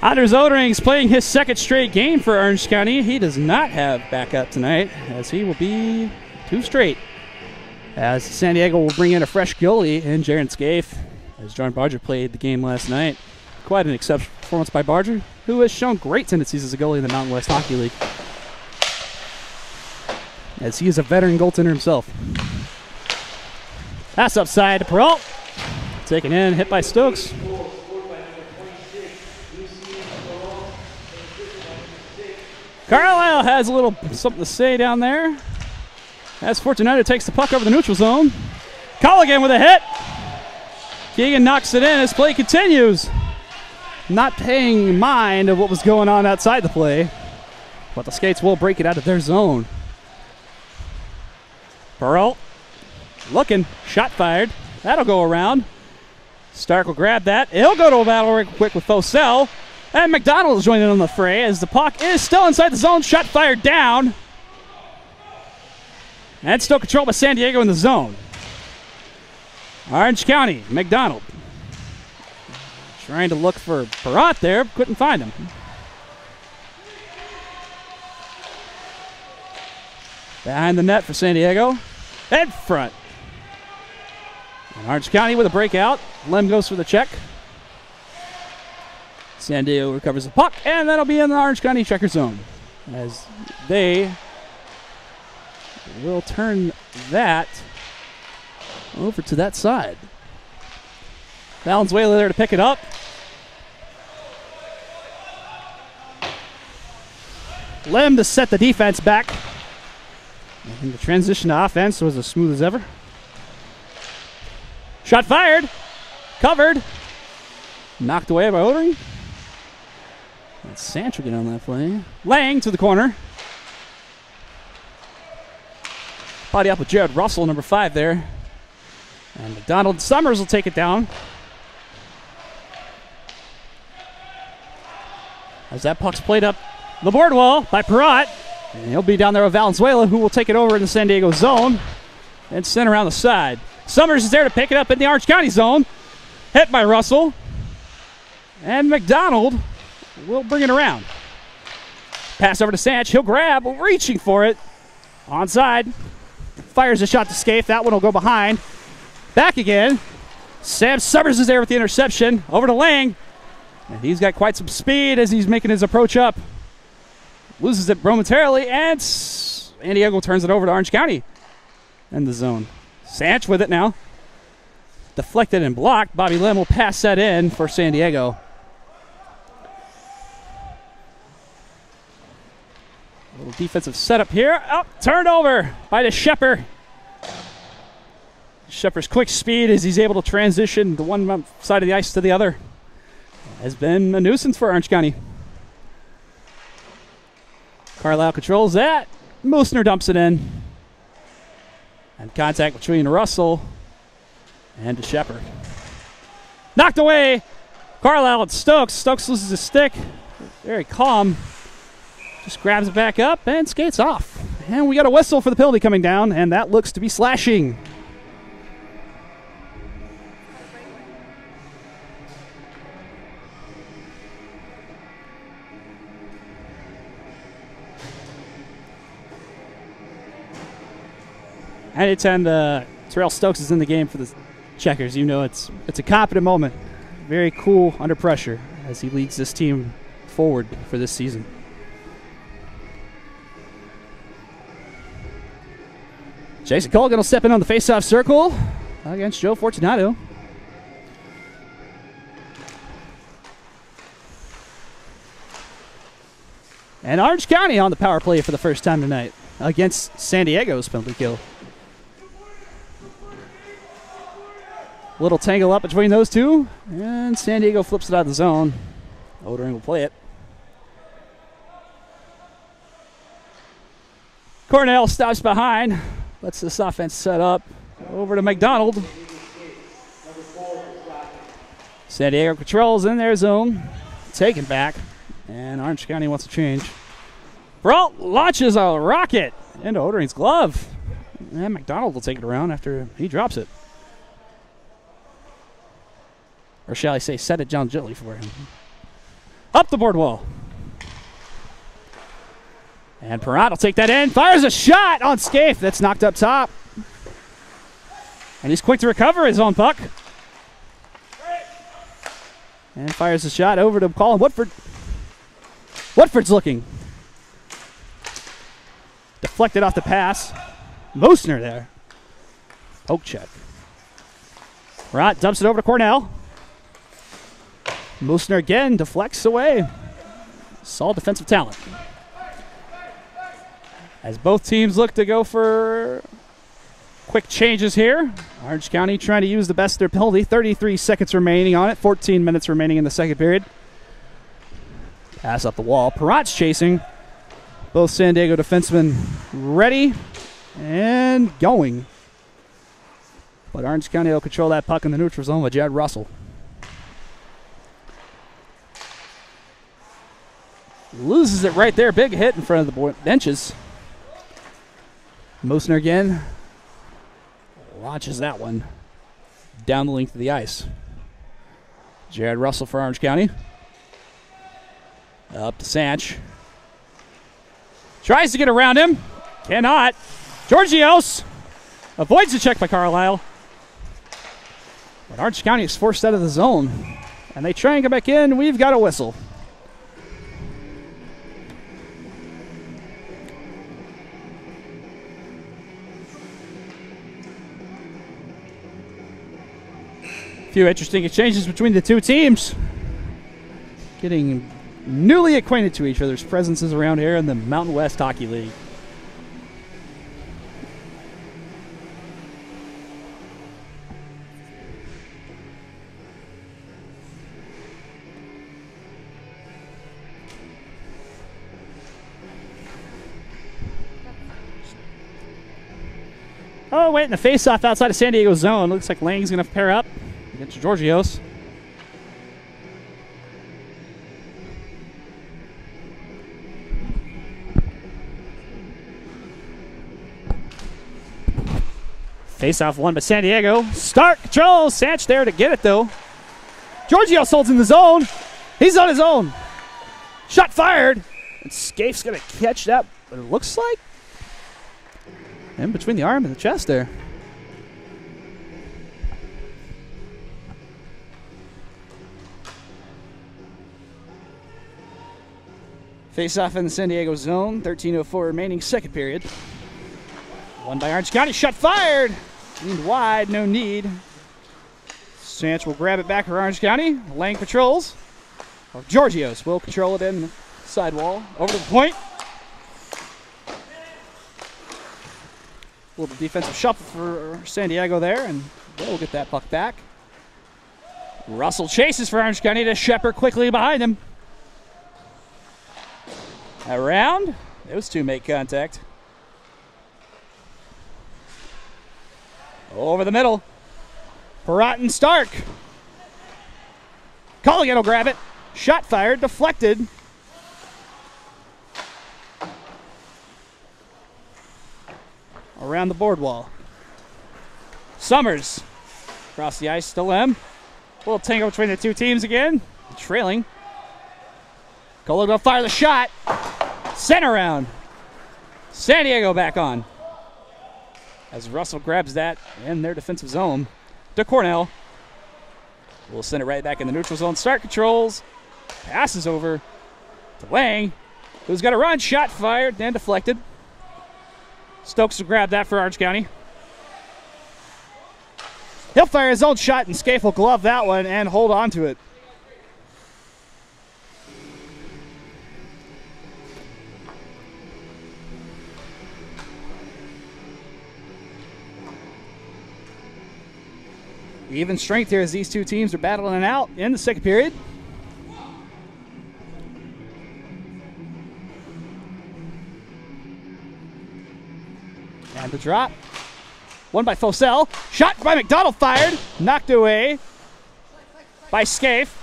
Anders Odering's playing his second straight game for Orange County. He does not have backup tonight, as he will be 2 straight. As San Diego will bring in a fresh goalie in Jaron Scaife, as John Barger played the game last night. Quite an exceptional performance by Barger, who has shown great tendencies as a goalie in the Mountain West Hockey League, as he is a veteran goaltender himself. Pass upside to Peralt. Taken in, hit by Stokes. Carlisle has a little something to say down there. As Fortunato takes the puck over the neutral zone. Colligan with a hit. Keegan knocks it in as play continues. Not paying mind of what was going on outside the play. But the Skates will break it out of their zone. Peralt looking. Shot fired. That'll go around. Stark will grab that. He'll go to a battle real quick with Fosell. And McDonald is joining on the fray as the puck is still inside the zone. Shot fired down. And still controlled by San Diego in the zone. Orange County, McDonald. Trying to look for Perrant there, couldn't find him. Behind the net for San Diego. In front. And Orange County with a breakout. Lem goes for the check. San Diego recovers the puck, and that'll be in the Orange County checker zone as they will turn that over to that side. Valenzuela there to pick it up. Lem to set the defense back. And the transition to offense was as smooth as ever. Shot fired. Covered. Knocked away by Odering. And Sanch will get on that play. Lang to the corner. Body up with Jared Russell, number 5 there. And McDonald Summers will take it down. As that puck's played up the board wall by Perrant. And he'll be down there with Valenzuela, who will take it over in the San Diego zone and send around the side. Summers is there to pick it up in the Orange County zone. Hit by Russell. And McDonald will bring it around. Pass over to Sanch. He'll grab, reaching for it. Onside. Fires a shot to Scaife. That one will go behind. Back again. Sam Summers is there with the interception. Over to Lang. And he's got quite some speed as he's making his approach up. Loses it momentarily, and San Diego turns it over to Orange County in the zone. Sanch with it now. Deflected and blocked. Bobby Lim will pass that in for San Diego. A little defensive setup here. Oh, turned over by the Shepherd. Shepard's quick speed as he's able to transition the one side of the ice to the other has been a nuisance for Orange County. Carlisle controls that. Moosner dumps it in. And contact between Russell and Shepard. Knocked away. Carlisle and Stokes. Stokes loses his stick. Very calm. Just grabs it back up and skates off. And we got a whistle for the penalty coming down, and that looks to be slashing. And anytime Terrell Stokes is in the game for the Checkers, you know it's a confident moment. Very cool under pressure as he leads this team forward for this season. Jason Colgan will step in on the faceoff circle against Joe Fortunato. And Orange County on the power play for the first time tonight against San Diego's penalty kill. Little tangle up between those two, and San Diego flips it out of the zone. Odering will play it. Cornell stops behind, lets this offense set up. Over to McDonald. San Diego controls in their zone. Taken back, and Orange County wants to change. Brault launches a rocket into Odering's glove, and McDonald will take it around after he drops it. Or shall I say, set it down gently for him. Up the board wall. And Perrott will take that in. Fires a shot on Scaife. That's knocked up top. And he's quick to recover his own puck. And fires a shot over to Colin Woodford. Woodford's looking. Deflected off the pass. Moosner there. Poke check. Perrott dumps it over to Cornell. Moosner again deflects away. Solid defensive talent. As both teams look to go for quick changes here. Orange County trying to use the best of their penalty. 33 seconds remaining on it. 14 minutes remaining in the second period. Pass up the wall. Perrott's chasing. Both San Diego defensemen ready and going. But Orange County will control that puck in the neutral zone with Jared Russell. Loses it right there. Big hit in front of the benches. Moosner again. Launches that one down the length of the ice. Jared Russell for Orange County. Up to Sanch. Tries to get around him. Cannot. Georgios avoids the check by Carlisle. But Orange County is forced out of the zone. And they try and get back in. We've got a whistle. Few interesting exchanges between the two teams. Getting newly acquainted to each other's presences around here in the Mountain West Hockey League. Oh, wait, in the face-off outside of San Diego's zone. Looks like Lang's going to pair up against Georgios. Face-off won by San Diego. Start control. Sanch there to get it, though. Georgios holds in the zone. He's on his own. Shot fired. And Scaife's going to catch that, but it looks like in between the arm and the chest there. Face-off in the San Diego zone. 13:04 remaining, second period. Won by Orange County. Shot fired. Leaned wide, no need. Sanch will grab it back for Orange County. Lang patrols. Georgios will control it in the sidewall. Over to the point. A little defensive shuffle for San Diego there, and they'll get that puck back. Russell chases for Orange County to Shepard quickly behind him. Around. Those two make contact. Over the middle. Perrott and Stark. Colligan will grab it. Shot fired, deflected. Around the board wall. Summers. Across the ice, still M. A little tango between the two teams again. Trailing. Colligan will fire the shot. Center round. San Diego back on. As Russell grabs that in their defensive zone. DeCornell will send it right back in the neutral zone. Start controls. Passes over to Lang, who's got a run. Shot fired and deflected. Stokes will grab that for Orange County. He'll fire his own shot, and Scaife will glove that one and hold on to it. Even strength here as these two teams are battling it out in the second period. And the drop. One by Fosell. Shot by McDonald fired. Knocked away by Scaife.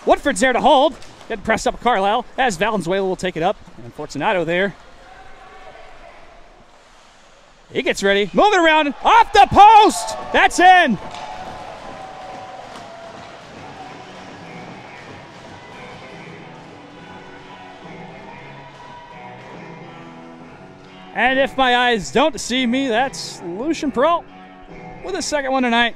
Woodford's there to hold. Getting pressed up Carlisle as Valenzuela will take it up. And Fortunato there. He gets ready. Moving around. Off the post. That's in. And if my eyes don't deceive me, that's Lucian Perrault with his second one tonight.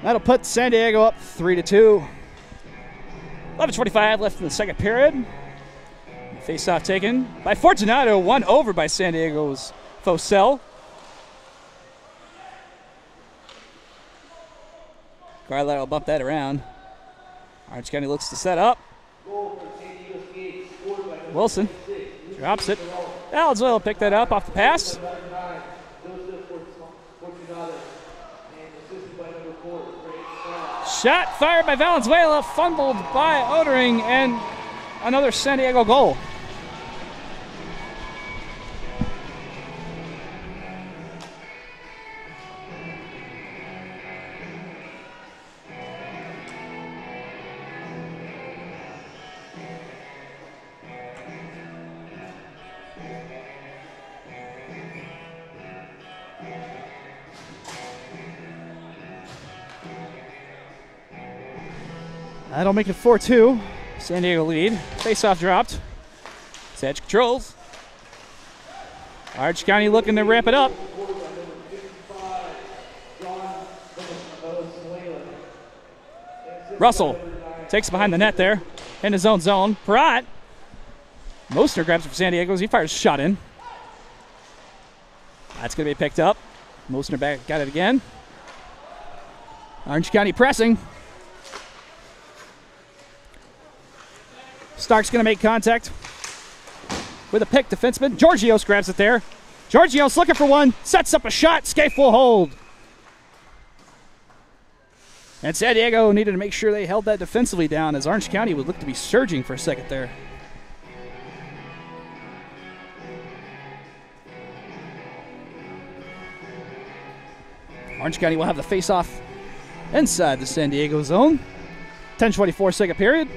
That'll put San Diego up 3-2. 11:25 left in the second period. Face-off taken by Fortunato, one over by San Diego's Fosell. Carlisle will bump that around. Orange County looks to set up. Wilson drops it. Valenzuela will pick that up off the pass. Shot fired by Valenzuela, fumbled by Odering, and another San Diego goal. That'll make it 4-2. San Diego lead. Face-off dropped. Sedge controls. Orange County looking to ramp it up. Russell takes behind the net there. In his own zone. Perrott. Mosner grabs it for San Diego as he fires a shot in. That's going to be picked up. Mosner back, got it again. Orange County pressing. Stark's going to make contact with a pick defenseman. Georgios grabs it there. Georgios looking for one. Sets up a shot. Scaife will hold. And San Diego needed to make sure they held that defensively down as Orange County would look to be surging for a second there. Orange County will have the face-off inside the San Diego zone. 10:24 second period.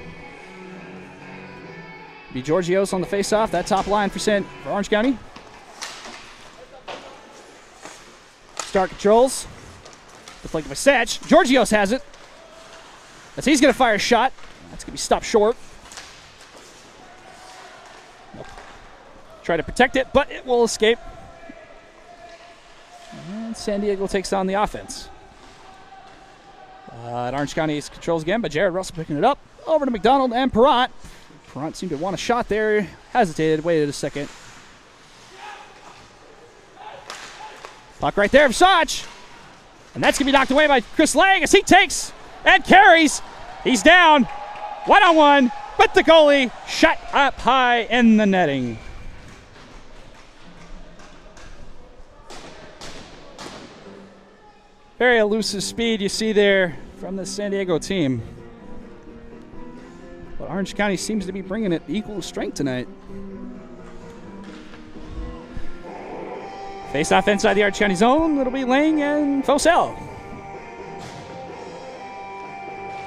Be Georgios on the face-off. That top line for Orange County. Stark controls. Deflected by Satch. Georgios has it. As he's going to fire a shot. That's going to be stopped short. Nope. Try to protect it, but it will escape. And San Diego takes on the offense. And Orange County controls again, but Jared Russell picking it up. Over to McDonald and Perrott. Perrott seemed to want a shot there. Hesitated, waited a second. Puck right there from Sach. And that's going to be knocked away by Chris Lang as he takes and carries. He's down. 1-on-1. But the goalie shot up high in the netting. Very elusive speed you see there from the San Diego team. But Orange County seems to be bringing it equal strength tonight. Face off inside the Orange County zone. It'll be Lang and Fosell.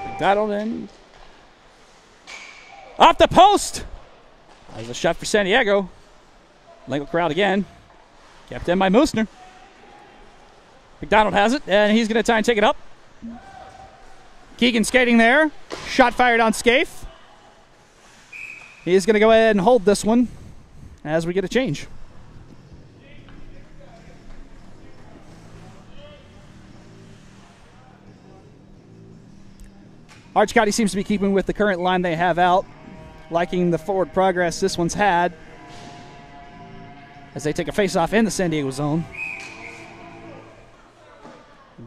McDonald and off the post. There's a shot for San Diego. Lang will crowd again. Kept in by Moosner. McDonald has it, and he's going to try and take it up. Keegan skating there. Shot fired on Scaife. He's going to go ahead and hold this one as we get a change. Orange County seems to be keeping with the current line they have out, liking the forward progress this one's had as they take a face-off in the San Diego zone.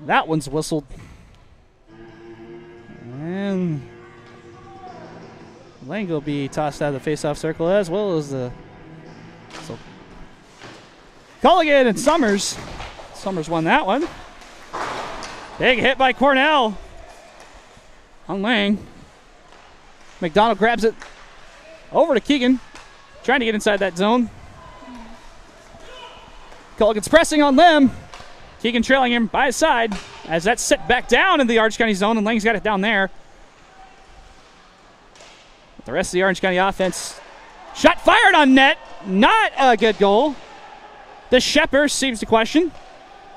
That one's whistled. And Lang will be tossed out of the face-off circle as well as the... So Culligan and Summers. Summers won that one. Big hit by Cornell on Lang. McDonald grabs it over to Keegan, trying to get inside that zone. Culligan's pressing on Lim. Keegan trailing him by his side as that's set back down in the Orange County zone, and Lang's got it down there. The rest of the Orange County offense. Shot fired on net. Not a good goal. The Shepard seems to question.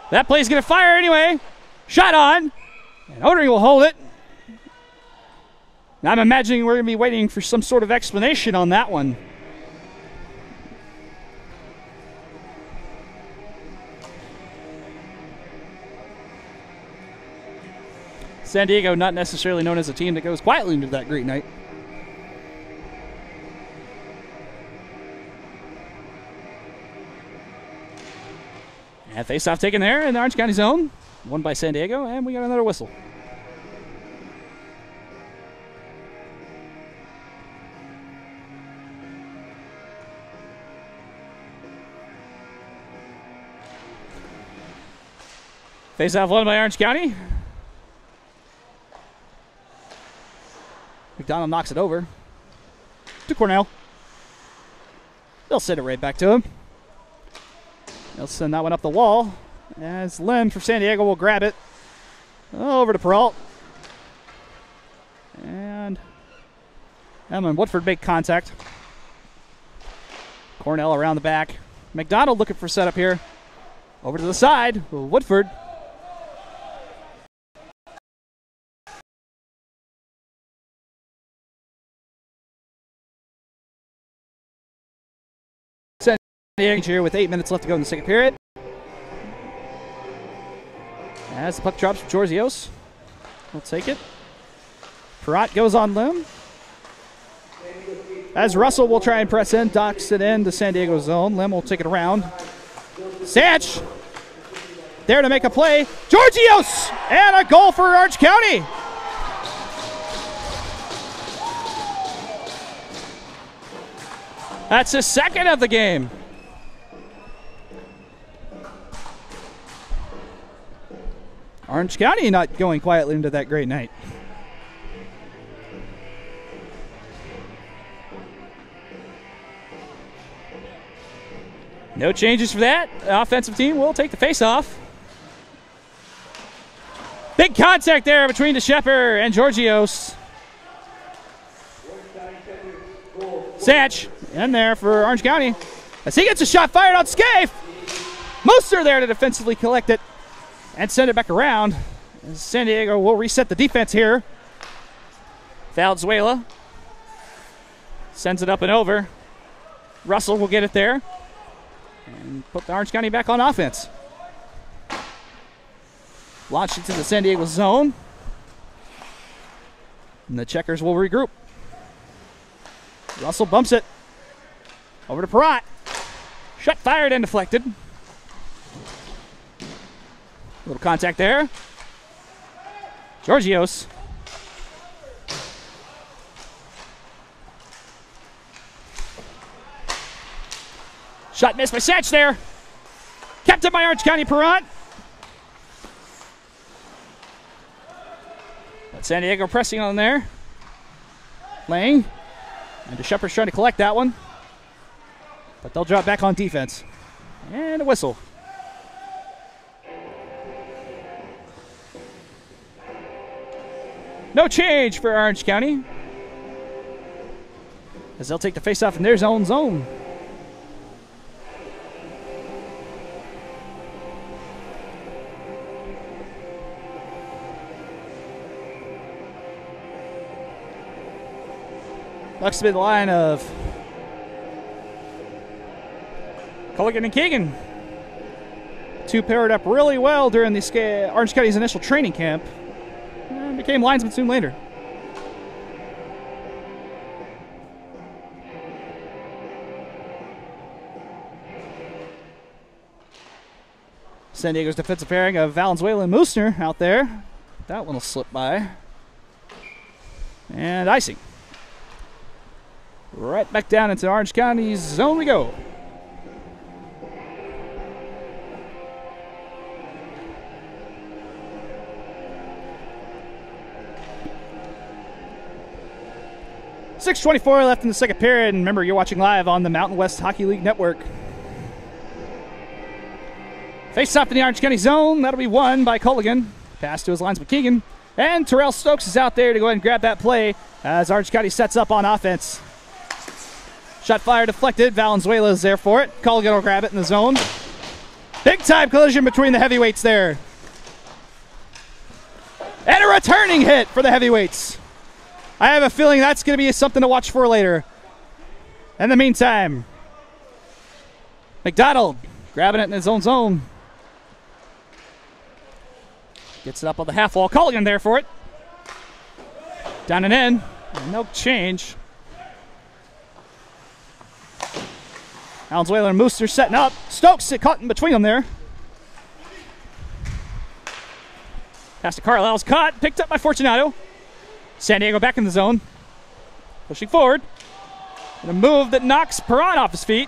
That play's going to fire anyway. Shot on. And Odering will hold it. Now I'm imagining we're going to be waiting for some sort of explanation on that one. San Diego, not necessarily known as a team that goes quietly into that great night. And face-off taken there in the Orange County zone. Won by San Diego, and we got another whistle. Face-off won by Orange County. McDonald knocks it over to Cornell. They'll send it right back to him. They'll send that one up the wall as Lim for San Diego will grab it. Over to Peralt. And Emma and Woodford make contact. Cornell around the back. McDonald looking for setup here. Over to the side. Woodford. Here with 8 minutes left to go in the second period. As the puck drops from Georgios. We'll take it. Perrott goes on Lim. As Russell will try and press in, docks it in to San Diego zone. Lim will take it around. Sanch there to make a play. Georgios! And a goal for Orange County. That's his second of the game. Orange County not going quietly into that great night. No changes for that. The offensive team will take the face-off. Big contact there between DeShepper and Georgios. Sanch in there for Orange County. As he gets a shot fired on Scaife. Moser there to defensively collect it and send it back around. San Diego will reset the defense here. Valenzuela sends it up and over. Russell will get it there and put the Orange County back on offense. Launched into the San Diego zone. And the Checkers will regroup. Russell bumps it over to Perrott. Shot fired and deflected. Little contact there. Georgios. Shot missed by Satch there. Kept it by Orange County Perrant. But San Diego pressing on there. Lang. And DeShepard's trying to collect that one. But they'll drop back on defense. And a whistle. No change for Orange County, as they'll take the face-off in their zone. Looks to be the line of Culligan and Keegan. Two paired up really well during the Orange County's initial training camp. And became linesmen soon later. San Diego's defensive pairing of Valenzuela and Moosner out there. That one will slip by. And icing. Right back down into Orange County's zone we go. .6:24 left in the second period, and remember, you're watching live on the Mountain West Hockey League Network. Face off in the Orange County zone. That'll be won by Culligan. Pass to his linesman Keegan. And Terrell Stokes is out there to go ahead and grab that play as Orange County sets up on offense. Shot fire deflected. Valenzuela is there for it. Culligan will grab it in the zone. Big time collision between the heavyweights there. And a returning hit for the heavyweights. I have a feeling that's going to be something to watch for later. In the meantime, McDonald grabbing it in his own zone. Gets it up on the half wall. Culligan there for it. Down and in. No change. Valenzuela and Mooster setting up. Stokes caught in between them there. Pass to Carlisle's caught. Picked up by Fortunato. San Diego back in the zone. Pushing forward. And a move that knocks Perrant off his feet.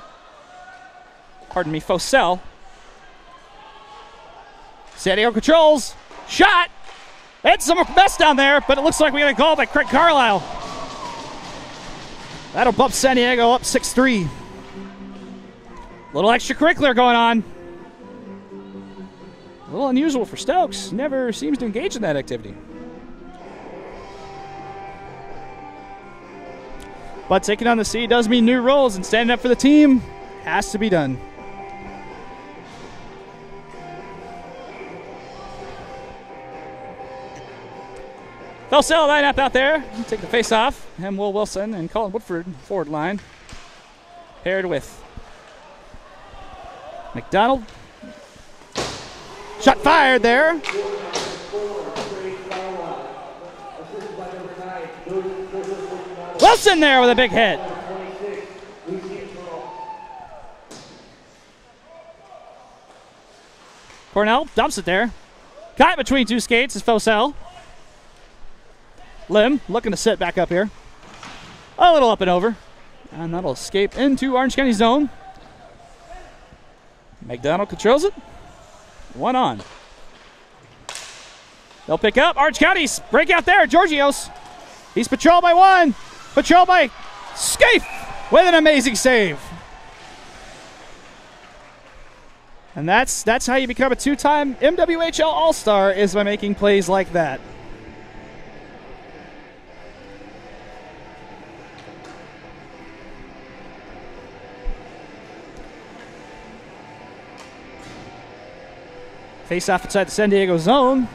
Pardon me, Fosell. San Diego controls. Shot. It's some mess down there, but it looks like we got a goal by Craig Carlisle. That'll bump San Diego up 6-3. Little extracurricular going on. A little unusual for Stokes. Never seems to engage in that activity. But taking on the sea does mean new roles, and standing up for the team has to be done. Felsell line up out there. Take the face off. And Will Wilson and Colin Woodford forward line. Paired with McDonald. Shot fired there. Wilson there with a big hit. Cornell dumps it there. Caught between two skates is Fosell. Lim looking to sit back up here. A little up and over. And that'll escape into Orange County zone. McDonald controls it. One on. They'll pick up. Orange County's break out there. Georgios. He's patrolled by one. Patrolled by Scaife with an amazing save. And that's how you become a two-time MWHL All-Star, is by making plays like that. Face off inside the San Diego zone.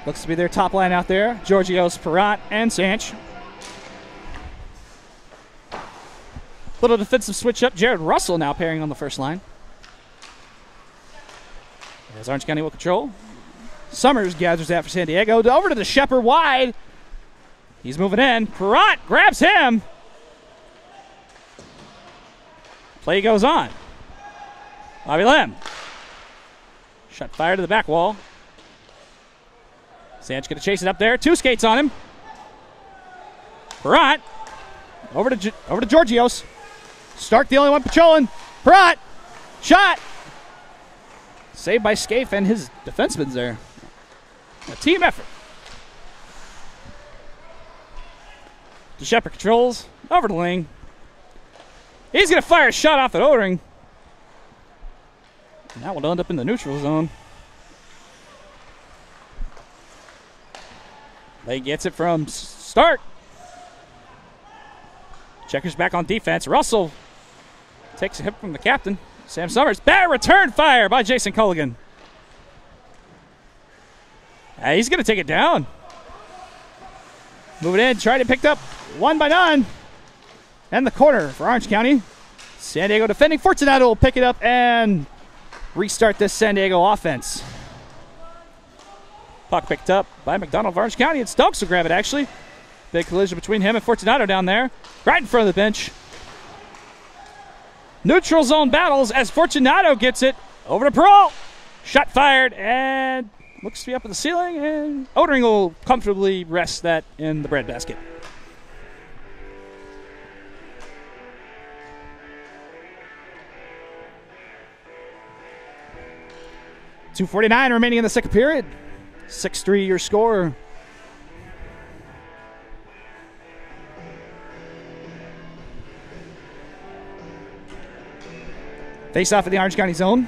Looks to be their top line out there. Georgios, Perrant, and Sanch. Little defensive switch up. Jared Russell now pairing on the first line. As Orange County will control. Summers gathers that for San Diego. Over to the Shepherd wide. He's moving in. Perrant grabs him. Play goes on. Bobby Lim. Shot fired to the back wall. Sanch going to chase it up there. Two skates on him. Perrant over to Georgios. Stark the only one patrolling. Pratt. Shot. Saved by Scaife and his defenseman's there. A team effort. DeShepard controls. Over to Ling. He's going to fire a shot off at Odering. And that will end up in the neutral zone. They gets it from Stark. Checkers back on defense. Russell takes a hit from the captain, Sam Summers. Bad return fire by Jason Culligan. He's going to take it down. Move it in. Tried it, picked up. 1 by 9. And the corner for Orange County. San Diego defending. Fortunato will pick it up and restart this San Diego offense. Puck picked up by McDonald of Orange County, and Stokes will grab it, actually. Big collision between him and Fortunato down there. Right in front of the bench. Neutral zone battles as Fortunato gets it over to Peralt. Shot fired and looks to be up at the ceiling, and Odering will comfortably rest that in the breadbasket. .249 remaining in the second period. 6-3 your score. Face off in the Orange County zone.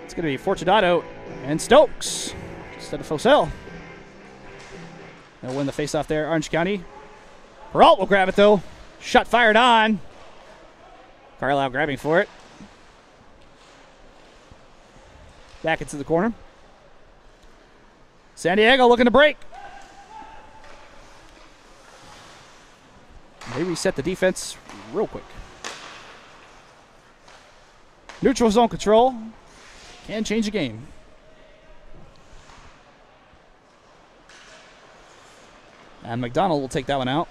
It's going to be Fortunato and Stokes instead of Fosell. They'll win the face off there, Orange County. Peralt will grab it though. Shot fired on. Carlisle grabbing for it. Back into the corner. San Diego looking to break. They reset the defense real quick. Neutral zone control. Can change the game. And McDonald will take that one out.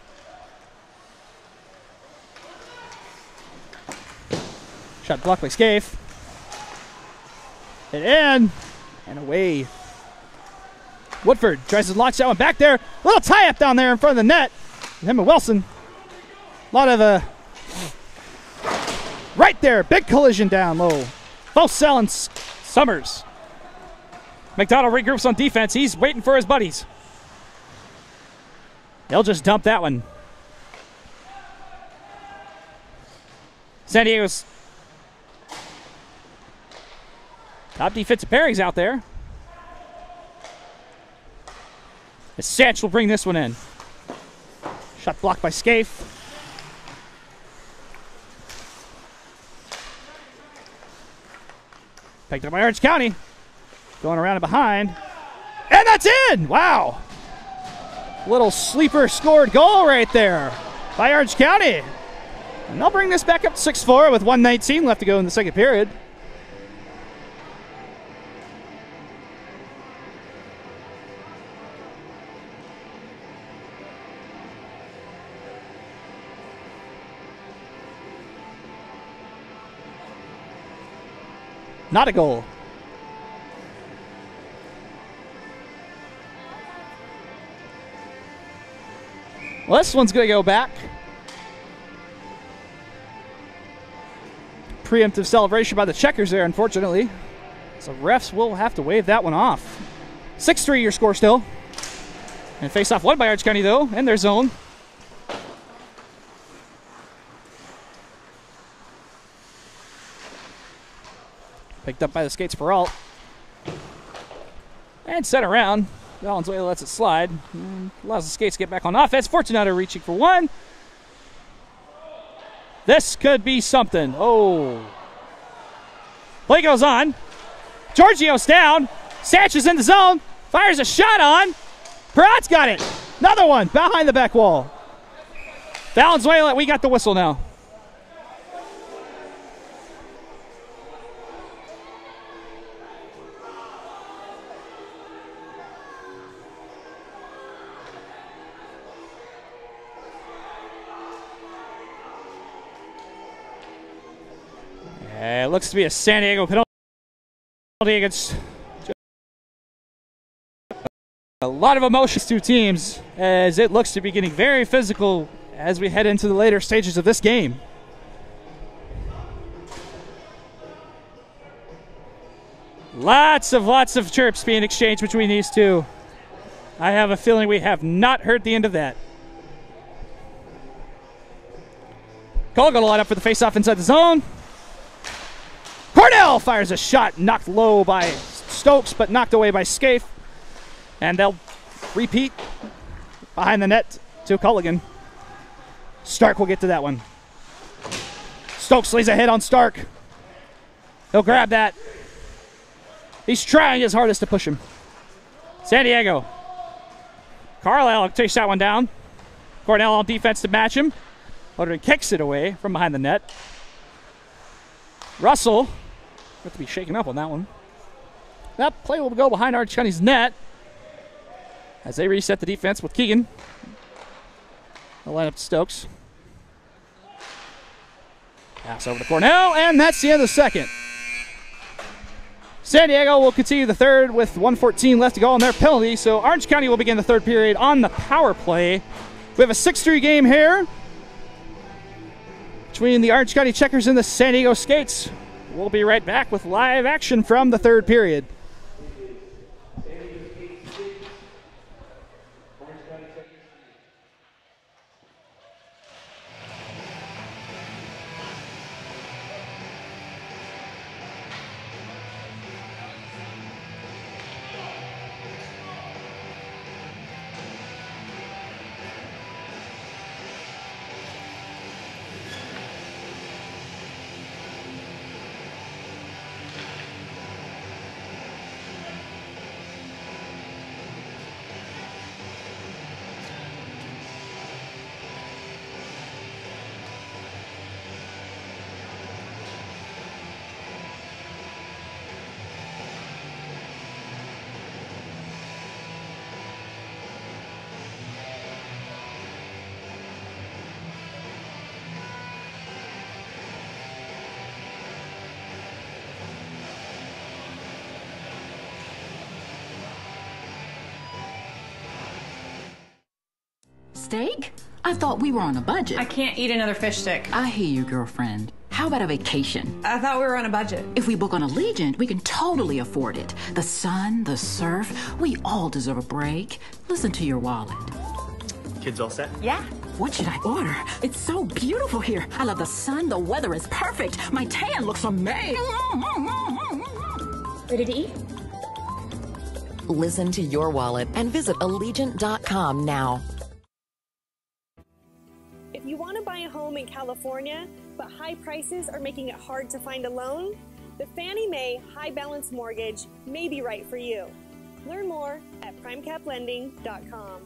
Shot blocked by Scaife. Hit in. And away. Woodford tries to launch that one back there. Little tie-up down there in front of the net. Him and Wilson. A lot of right there. Big collision down low. Fosell and Summers. McDonald regroups on defense. He's waiting for his buddies. They'll just dump that one. San Diego's top defensive pairings out there. Satch will bring this one in. Shot blocked by Scaife. Picked up by Orange County. Going around and behind. And that's in! Wow. Little sleeper scored goal right there by Orange County. And they'll bring this back up to 6-4 with 1:19 left to go in the second period. Not a goal. Well, this one's going to go back. Preemptive celebration by the Checkers there, unfortunately. So refs will have to wave that one off. 6-3 your score still. And face-off won by Orange County, though, in their zone. Picked up by the skates Peralt. And sent around. Valenzuela lets it slide. Allows the skates to get back on offense. Fortunato reaching for one. This could be something. Oh. Play goes on. Giorgio's down. Satch is in the zone. Fires a shot on. Peralt's got it. Another one behind the back wall. Valenzuela, we got the whistle now. It looks to be a San Diego penalty against A lot of emotions, two teams, as it looks to be getting very physical as we head into the later stages of this game. Lots of chirps being exchanged between these two. I have a feeling we have not heard the end of that. Cole going to line up for the face-off inside the zone. Cornell fires a shot, knocked low by Stokes, but knocked away by Scaife. And they'll repeat behind the net to Culligan. Stark will get to that one. Stokes lays ahead on Stark. He'll grab that. He's trying his hardest to push him. San Diego. Carlisle takes that one down. Cornell on defense to match him. Odrin kicks it away from behind the net. Russell have to be shaken up on that one. That play will go behind Orange County's net as they reset the defense with Keegan. They'll line up to Stokes. Pass over to Cornell, and that's the end of the second. San Diego will continue the third with 1:14 left to go on their penalty, so Orange County will begin the third period on the power play. We have a 6-3 game here between the Orange County Checkers and the San Diego Skates. We'll be right back with live action from the third period. Steak? I thought we were on a budget. I can't eat another fish stick. I hear you, girlfriend. How about a vacation? I thought we were on a budget. If we book on Allegiant, we can totally afford it. The sun, the surf, we all deserve a break. Listen to your wallet. Kids all set? Yeah. What should I order? It's so beautiful here. I love the sun. The weather is perfect. My tan looks amazing. Ready to eat? Listen to your wallet and visit Allegiant.com now. If you want to buy a home in California, but high prices are making it hard to find a loan, the Fannie Mae High Balance Mortgage may be right for you. Learn more at primecaplending.com.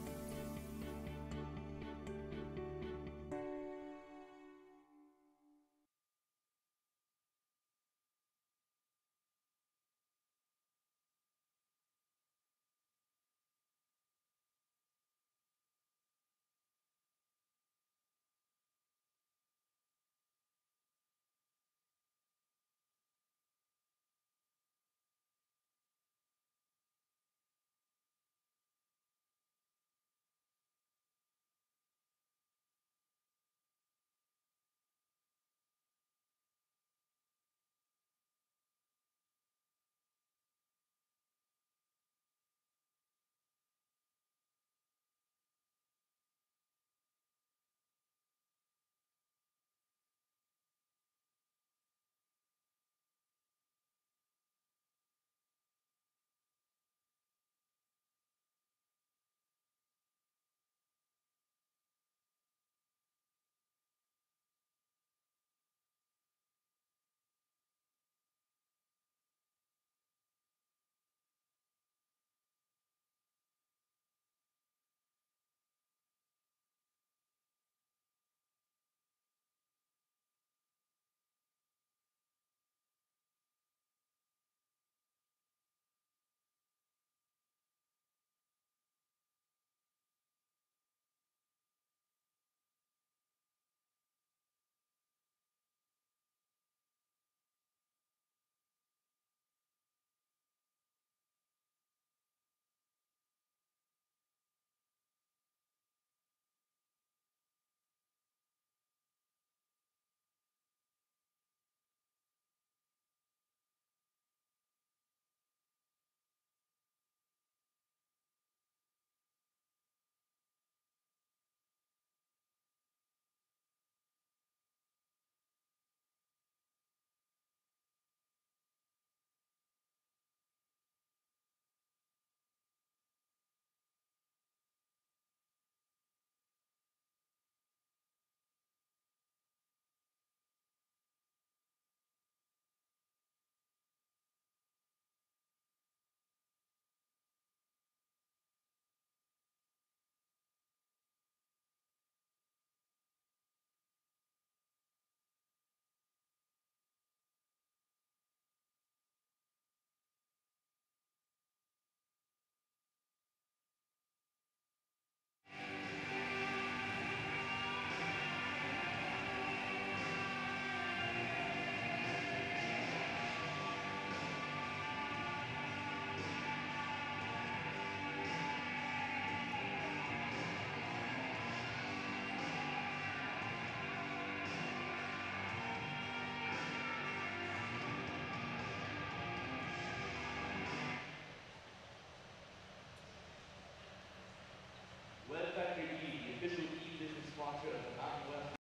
sponsor of the Mountain West.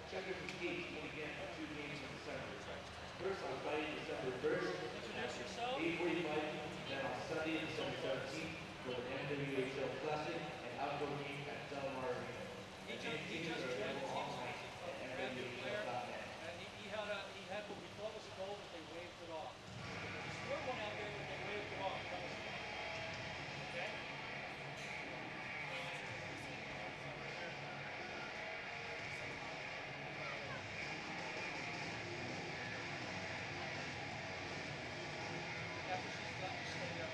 Checkers and Gates meet again for 2 games in December. First on Friday, December 1st, 8:45, then on Sunday, December 17th, for the MWHL Classic and outdoor game at Del Mar Arena. Tickets are available online at MWHL.net. And he had what we thought was a goal, but they waved it off. He scored one out there, but they waved it off. That was okay? After she's left, you stay up.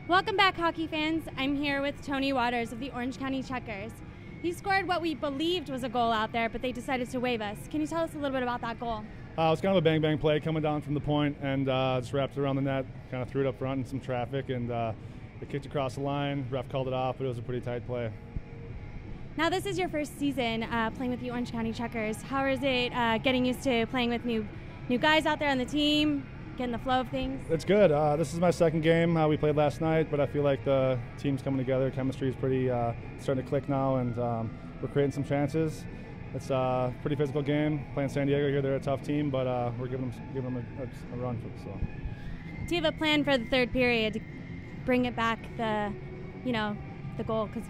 Welcome back, hockey fans. I'm here with Tony Waters of the Orange County Checkers. He scored what we believed was a goal out there, but they decided to waive us. Can you tell us a little bit about that goal? It was kind of a bang-bang play coming down from the point and just wrapped it around the net, kind of threw it up front in some traffic, and it kicked across the line. Ref called it off, but it was a pretty tight play. Now, this is your first season playing with the Orange County Checkers. How is it getting used to playing with new guys out there on the team, getting the flow of things? It's good. This is my second game. We played last night, but I feel like the team's coming together. Chemistry is pretty starting to click now, and we're creating some chances. It's a pretty physical game. Playing San Diego here, they're a tough team, but we're giving them a run for it. So. Do you have a plan for the third period to bring it back the goal? Because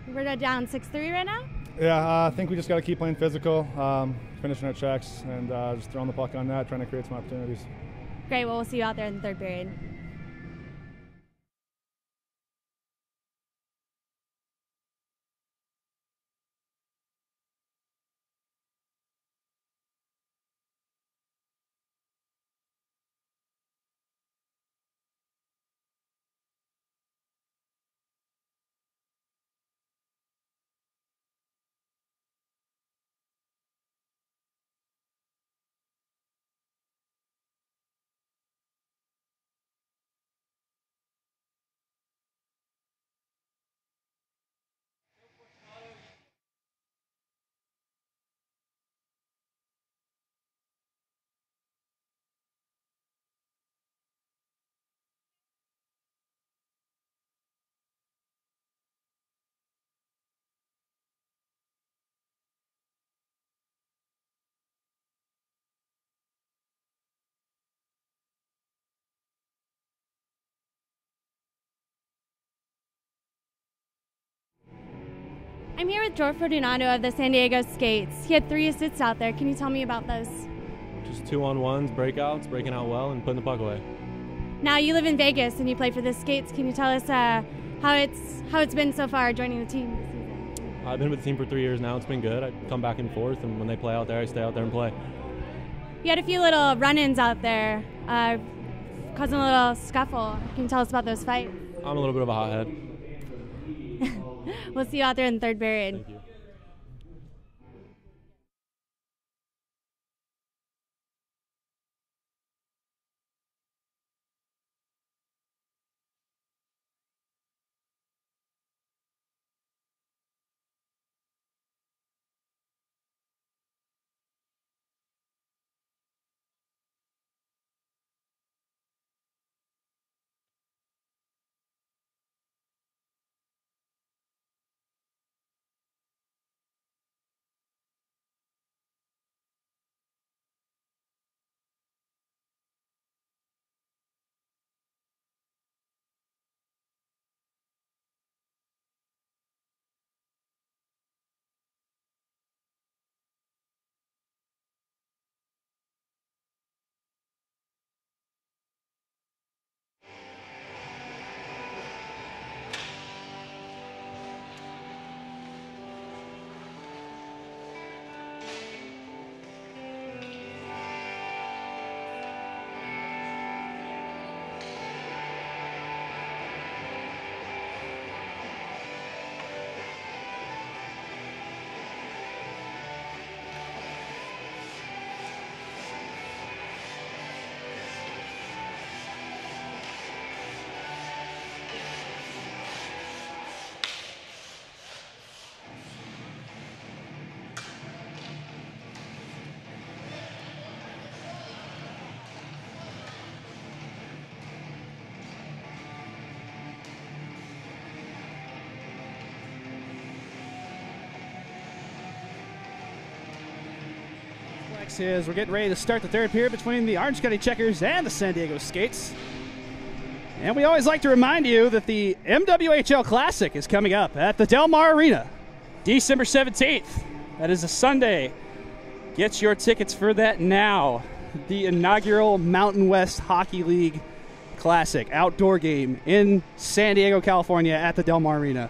we're down 6-3 right now. Yeah, I think we just got to keep playing physical, finishing our checks, and just throwing the puck on net, trying to create some opportunities. Great. Well, we'll see you out there in the third period. I'm here with Joe Fortunato of the San Diego Skates. He had 3 assists out there. Can you tell me about those? Just 2-on-1s, breakouts, breaking out well, and putting the puck away. Now you live in Vegas and you play for the Skates. Can you tell us how it's been so far joining the team this season? I've been with the team for 3 years now. It's been good. I come back and forth, and when they play out there, I stay out there and play. You had a few little run-ins out there, causing a little scuffle. Can you tell us about those fights? I'm a little bit of a hothead. We'll see you out there in the third period. Thank you. Is we're getting ready to start the third period between the Orange County Checkers and the San Diego Skates. And we always like to remind you that the MWHL Classic is coming up at the Del Mar Arena, December 17th. That is a Sunday. Get your tickets for that now. The inaugural Mountain West Hockey League Classic outdoor game in San Diego, California at the Del Mar Arena.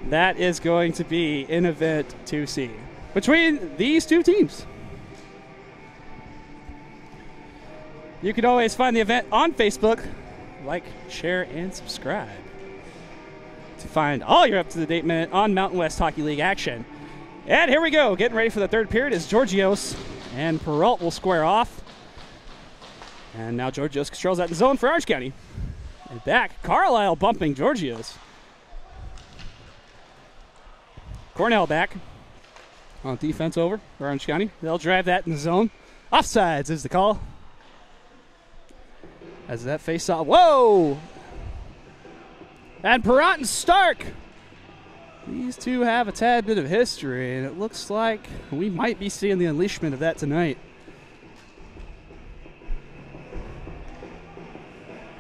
That is going to be an event to see between these two teams. You can always find the event on Facebook. Like, share, and subscribe to find all your up-to-the-date minute on Mountain West Hockey League action. And here we go. Getting ready for the third period is Georgios, and Peralt will square off. And now Georgios controls that in the zone for Orange County. And back, Carlisle bumping Georgios. Cornell back on defense over for Orange County. They'll drive that in the zone. Offsides is the call. As that face off. Whoa! And Perrott and Stark. These two have a tad bit of history, and it looks like we might be seeing the unleashment of that tonight.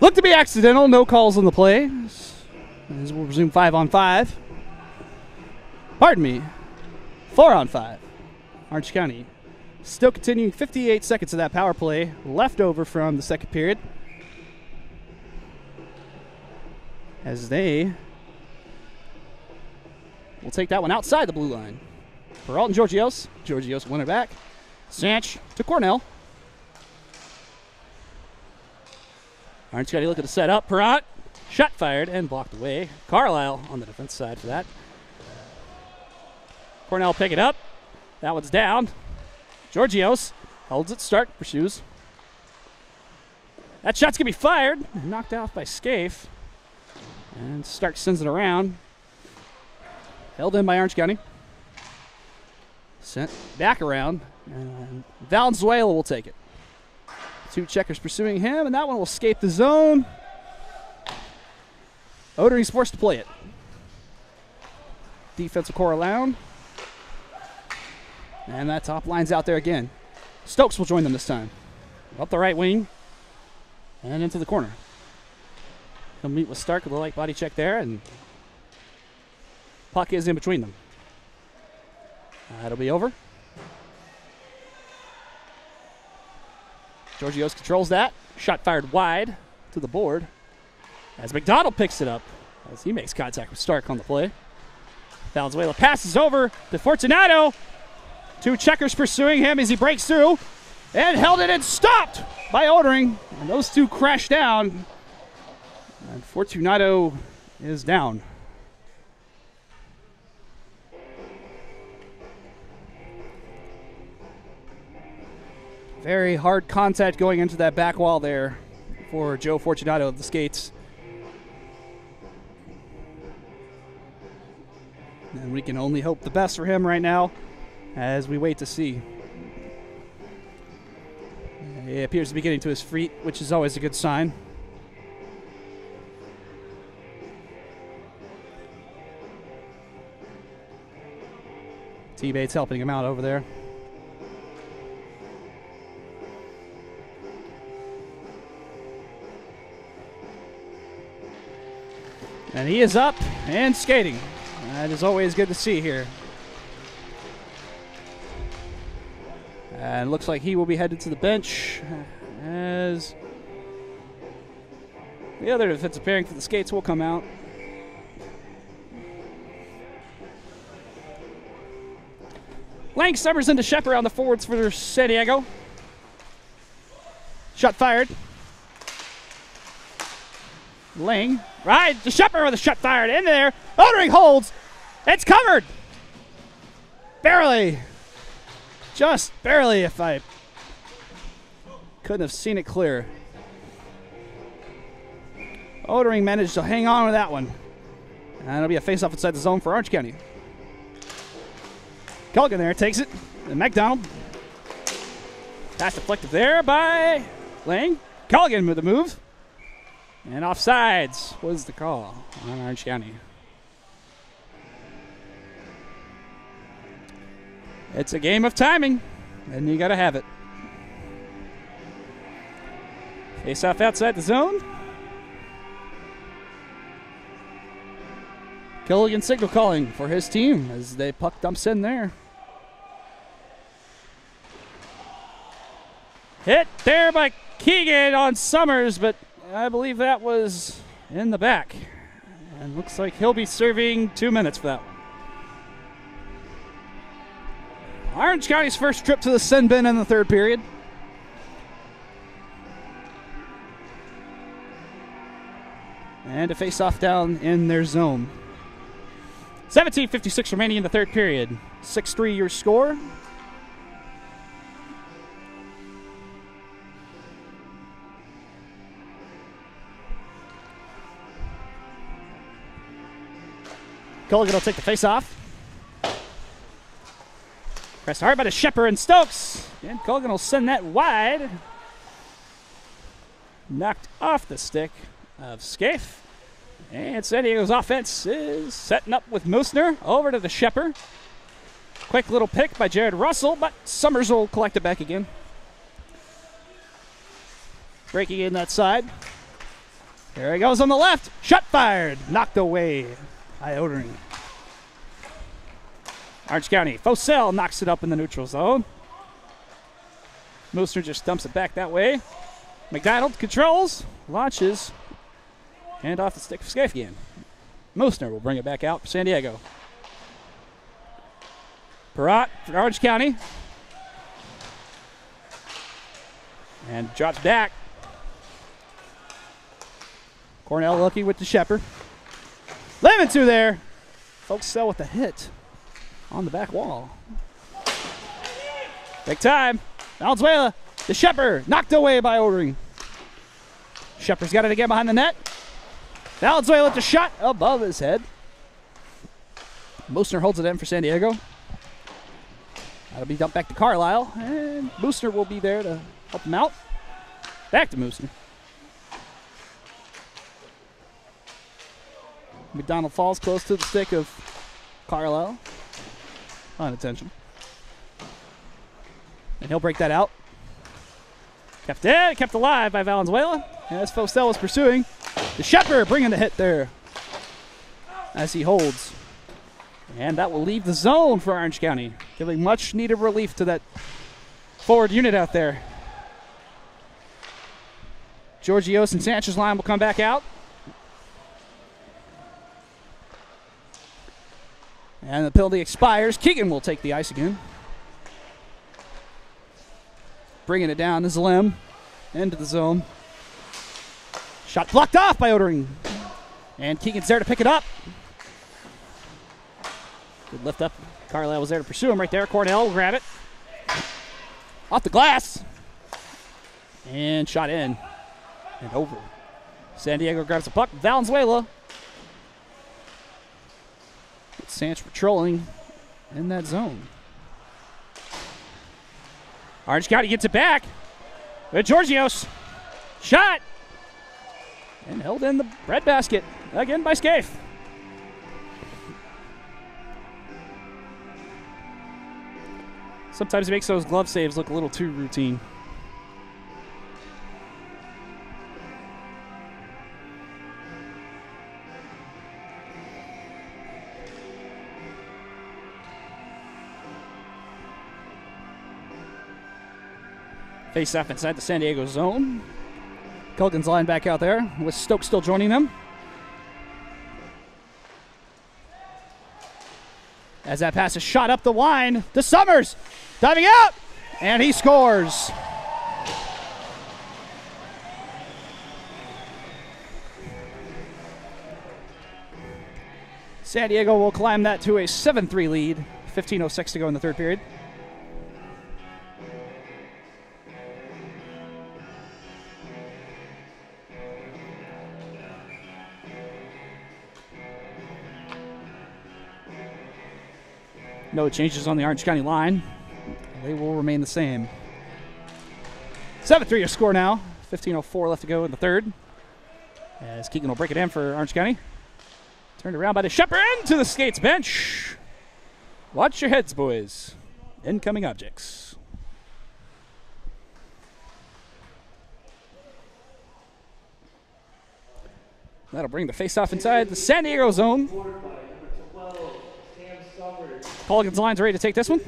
Looked to be accidental. No calls on the play. As we'll resume 5-on-5. Pardon me. 4-on-5. Orange County still continuing 58 seconds of that power play left over from the second period. As they will take that one outside the blue line. Peralt and Georgios. Georgios win it back. Sanch to Cornell. Orange County looking to set up. Peralt. Shot fired and blocked away. Carlisle on the defense side for that. Cornell pick it up. That one's down. Georgios holds it. Stark pursues. That shot's going to be fired. Knocked off by Scaife. And Stark sends it around. Held in by Orange County. Sent back around. And Valenzuela will take it. Two Checkers pursuing him, and that one will escape the zone. Odering's forced to play it. Defensive Corralown. And that top line's out there again. Stokes will join them this time. Up the right wing. And into the corner. He'll meet with Stark with a light body check there, and puck is in between them. That'll be over. Georgios controls that. Shot fired wide to the board as McDonald picks it up as he makes contact with Stark on the play. Valenzuela passes over to Fortunato. 2 checkers pursuing him as he breaks through. And held it and stopped by Odering. And those 2 crash down. And Fortunato is down. Very hard contact going into that back wall there for Joe Fortunato of the skates. And we can only hope the best for him right now as we wait to see. He appears to be getting to his feet, which is always a good sign. T-Bates helping him out over there. And he is up and skating. That is always good to see here. And looks like he will be headed to the bench as the other defensive pairing for the skates will come out. Lang Summers into Shepard on the forwards for San Diego. Shot fired. Lang, right, to Shepard with a shot fired in there. Odering holds. It's covered. Barely. Just barely, if I couldn't have seen it clear. Odering managed to hang on with that one. And it'll be a face-off inside the zone for Orange County. Culligan there takes it. And McDonald. Pass deflected there by Lang. Culligan with the move. And offsides was the call on Orange County. It's a game of timing, and you got to have it. Face off outside the zone. Culligan signal calling for his team as they puck dumps in there. Hit there by Keegan on Summers, but I believe that was in the back. And looks like he'll be serving 2 minutes for that one. Orange County's first trip to the sin bin in the third period. And a face-off down in their zone. 17:56 remaining in the third period. 6-3 your score. Culligan will take the face-off. Pressed hard by the Shepard and Stokes. And Culligan will send that wide. Knocked off the stick of Scaife. And San Diego's offense is setting up with Moosner over to the Shepard. Quick little pick by Jared Russell, but Summers will collect it back again. Breaking in that side. There he goes on the left. Shot fired. Knocked away by Odering. Orange County. Fosell knocks it up in the neutral zone. Moosner just dumps it back that way. McDonald controls, launches, and off the stick for Scaife again. Moosner will bring it back out for San Diego. Perrott for Orange County. And drops back. Cornell looking with the Shepard. Lemon two there. Fosell with the hit on the back wall. Big time. Valenzuela, the Shepard, knocked away by Odering. Shepard's got it again behind the net. Valenzuela with the shot above his head. Moosner holds it in for San Diego. That'll be dumped back to Carlisle, and Moosner will be there to help him out. Back to Moosner. McDonald falls close to the stick of Carlisle. Unintentional. And he'll break that out. Kept alive by Valenzuela. As Fosell was pursuing. The Shepard bringing the hit there. As he holds. And that will leave the zone for Orange County. Giving much needed relief to that forward unit out there. Georgios and Sanchez line will come back out. And the penalty expires. Keegan will take the ice again. Bringing it down to Zlem. Into the zone. Shot blocked off by Odering. And Keegan's there to pick it up. Good lift up. Carlisle was there to pursue him right there. Cornell will grab it. Off the glass. And shot in. And over. San Diego grabs the puck. Valenzuela. Sanch patrolling in that zone. Orange County gets it back. With Georgios. Shot. And held in the breadbasket. Again by Scaife. Sometimes he makes those glove saves look a little too routine. Face off inside the San Diego zone. Culkin's line back out there with Stokes still joining them. As that pass is shot up the line to Summers. Diving out. And he scores. San Diego will climb that to a 7-3 lead. 15:06 to go in the third period. No changes on the Orange County line. They will remain the same. 7-3 your score now. 15:04 left to go in the third. As Keegan will break it in for Orange County. Turned around by the Shepherd to the skates bench. Watch your heads, boys. Incoming objects. That'll bring the face-off inside the San Diego zone. Culkin's line's ready to take this one.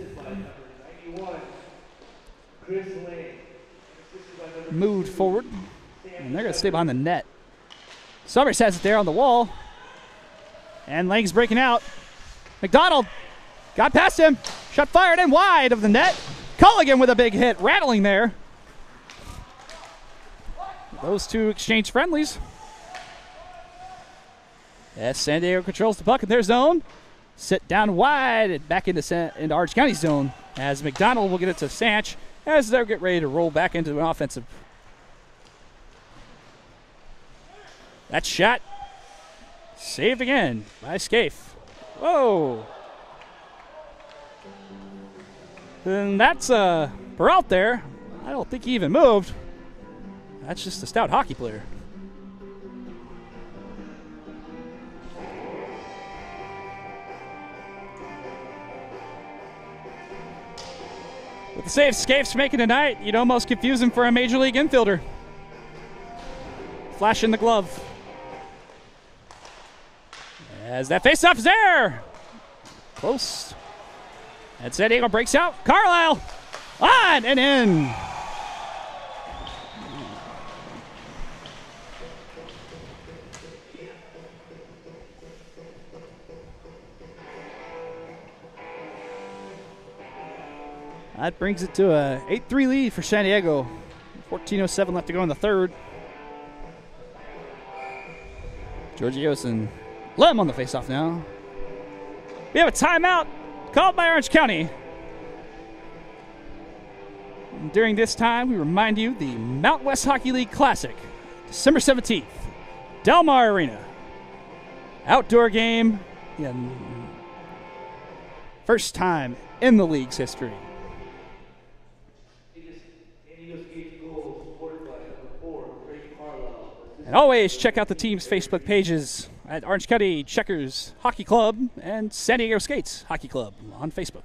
Moved forward. And they're going to stay behind the net. Summers has it there on the wall. And Lang's breaking out. McDonald got past him. Shot fired in wide of the net. Culligan with a big hit, rattling there. Those two exchange friendlies. As San Diego controls the puck in their zone. Sit down wide and back into Orange County zone as McDonald will get it to Sanch as they'll get ready to roll back into an offensive. That shot saved again by Scaife. Whoa. And that's Peralt there. I don't think he even moved. That's just a stout hockey player. With the save Scaife's making tonight, you'd almost confuse him for a Major League infielder. Flash in the glove. As that faceoff is there. Close. And San Diego breaks out. Carlisle on and in. That brings it to a 8-3 lead for San Diego. 14:07 left to go in the third. Georgios and Lem on the faceoff now. We have a timeout called by Orange County. And during this time, we remind you the Mountain West Hockey League Classic, December 17th, Del Mar Arena. Outdoor game, and first time in the league's history. And always check out the team's Facebook pages at Orange County Checkers Hockey Club and San Diego Skates Hockey Club on Facebook.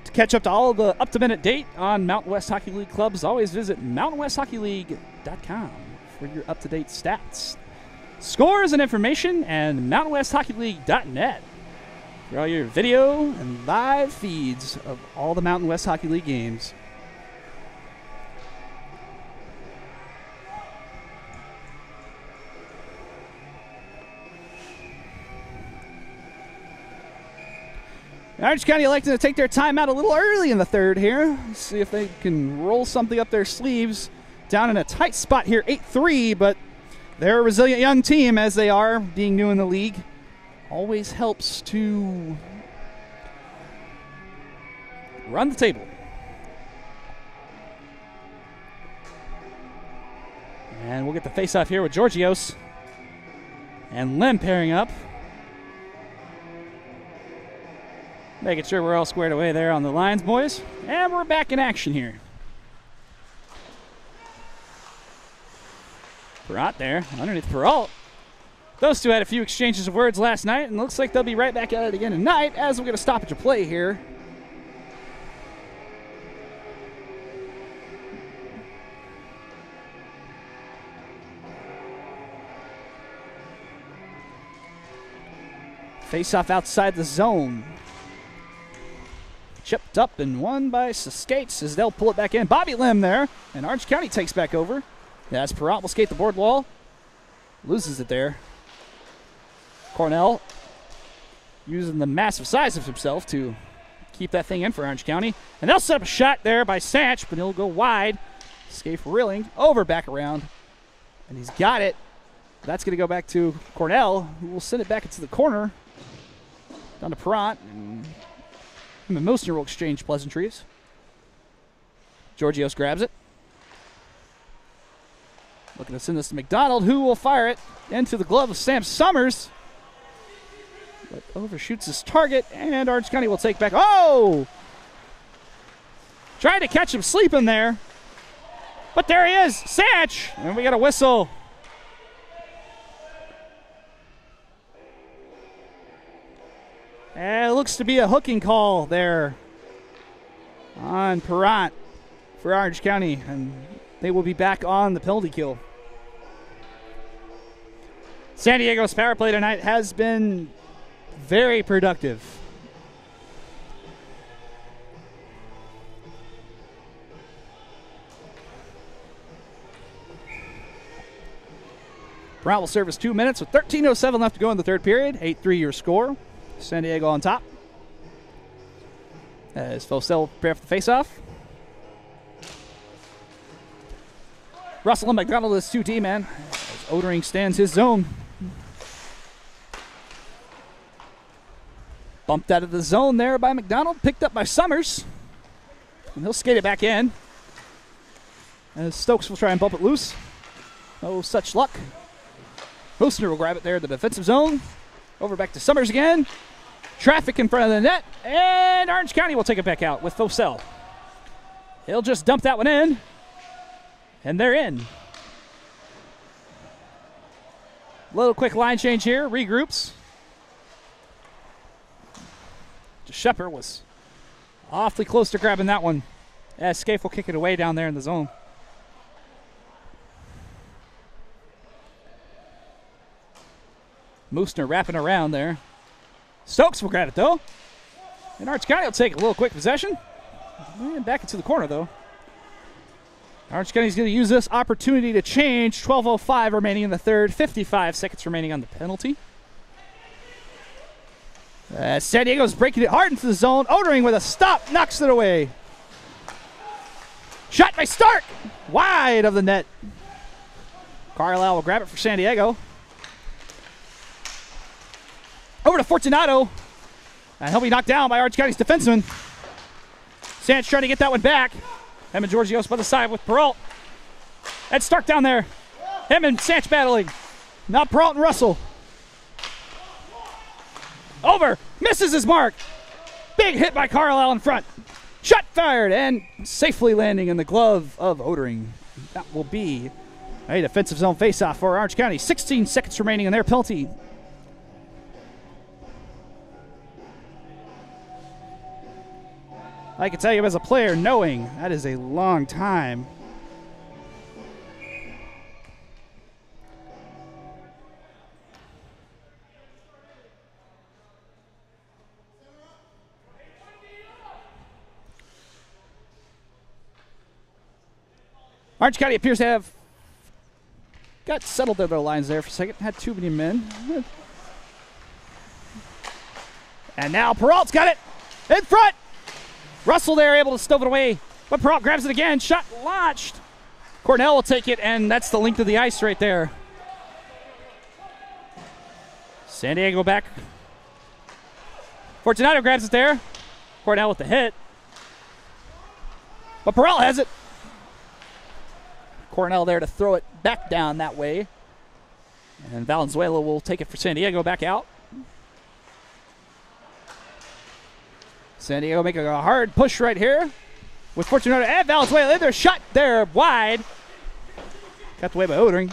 To catch up to all the up-to-minute date on Mountain West Hockey League clubs, always visit mountainwesthockeyleague.com for your up-to-date stats, scores, and information, and mountainwesthockeyleague.net for all your video and live feeds of all the Mountain West Hockey League games. Orange County electing to take their time out a little early in the third here. See if they can roll something up their sleeves. Down in a tight spot here, 8-3, but they're a resilient young team, as they are, being new in the league. Always helps to run the table. And we'll get the face-off here with Georgios and Lim pairing up. Making sure we're all squared away there on the lines, boys. And we're back in action here. Perot there, underneath Peralt. Those two had a few exchanges of words last night, and looks like they'll be right back at it again tonight as we'll get a stoppage of play here. Face-off outside the zone. Chipped up and won by Skates as they'll pull it back in. Bobby Lim there, and Orange County takes back over. Yeah, as Perot will skate the board wall. Loses it there. Cornell using the massive size of himself to keep that thing in for Orange County. And they'll set up a shot there by Sanch, but he'll go wide. Scaife reeling over back around. And he's got it. That's going to go back to Cornell, who will send it back into the corner. Down to Perot. And him and Mosner will exchange pleasantries. Georgios grabs it. Looking to send this to McDonald, who will fire it into the glove of Sam Summers. But overshoots his target, and Orange County will take back. Oh! Trying to catch him sleeping there. But there he is, Sanch! And we got a whistle. And it looks to be a hooking call there on Perot for Orange County, and they will be back on the penalty kill. San Diego's power play tonight has been very productive. Perot will serve us 2 minutes with 13:07 left to go in the third period. 8-3 your score. San Diego on top. As Fosell prepare for the face-off. Russell and McDonald is 2D, man. As Odering stands his zone. Bumped out of the zone there by McDonald. Picked up by Summers. And he'll skate it back in. As Stokes will try and bump it loose. No such luck. Mosner will grab it there in the defensive zone. Over back to Summers again. Traffic in front of the net. And Orange County will take it back out with Fosell. He'll just dump that one in. And they're in. Little quick line change here. Regroups. Shepard was awfully close to grabbing that one. As Scaife will kick it away down there in the zone. Moosner wrapping around there. Stokes will grab it, though. And Orange County will take a little quick possession. And back into the corner, though. Orange County's going to use this opportunity to change. 12:05 remaining in the third. 55 seconds remaining on the penalty. San Diego's breaking it hard into the zone. Odering with a stop. Knocks it away. Shot by Stark. Wide of the net. Carlisle will grab it for San Diego. Over to Fortunato. And he'll be knocked down by Orange County's defenseman. Sanch trying to get that one back. Him and Georgios by the side with Peralt. Ed Stark down there. Him and Sanch battling. Now Peralt and Russell. Over. Misses his mark. Big hit by Carlisle in front. Shot fired and safely landing in the glove of Odering. That will be a defensive zone faceoff for Orange County. 16 seconds remaining in their penalty. I can tell you as a player, knowing that is a long time. Orange County appears to have got settled in their lines there for a second. Had too many men. And now Peralt's got it. In front! Russell there able to stove it away. But Peralt grabs it again. Shot launched. Cornell will take it, and that's the length of the ice right there. San Diego back. Fortunato grabs it there. Cornell with the hit. But Peralt has it. Cornell there to throw it back down that way. And Valenzuela will take it for San Diego back out. San Diego making a hard push right here with Fortunato and Valenzuela in there. Shot there wide. Got away by Odering.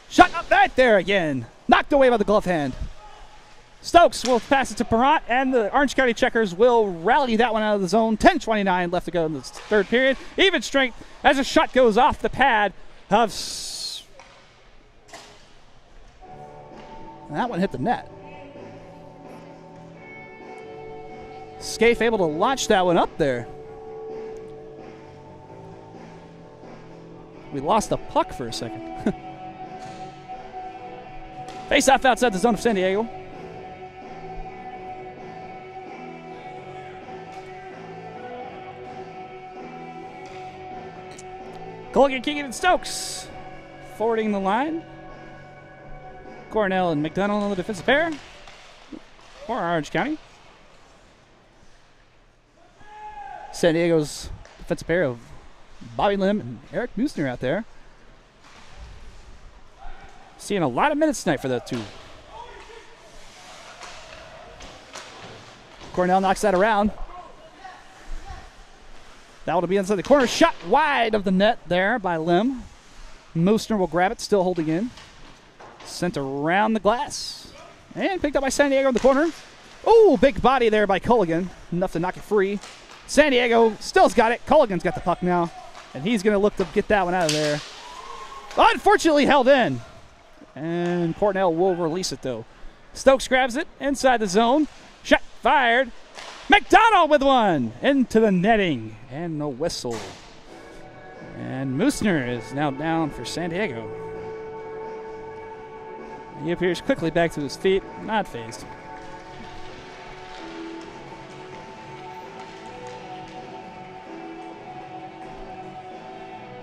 Shot up right there again. Knocked away by the glove hand. Stokes will pass it to Perrant, and the Orange County Checkers will rally that one out of the zone. 10:29 left to go in the third period. Even strength as a shot goes off the pad of... And that one hit the net. Scaife able to launch that one up there. We lost the puck for a second. Face off outside the zone of San Diego. Colgan, Keegan, and Stokes forwarding the line. Cornell and McDonald on the defensive pair for Orange County. San Diego's defensive pair of Bobby Lim and Eric Musner out there. Seeing a lot of minutes tonight for the two. Cornell knocks that around. That will be inside the corner. Shot wide of the net there by Lim. Musner will grab it, still holding in. Sent around the glass. And picked up by San Diego in the corner. Oh, big body there by Culligan. Enough to knock it free. San Diego still's got it. Culligan's got the puck now. And he's going to look to get that one out of there. Unfortunately held in. And Cornell will release it, though. Stokes grabs it inside the zone. Shot fired. McDonald with one into the netting. And no whistle. And Musner is now down for San Diego. He appears quickly back to his feet. Not phased.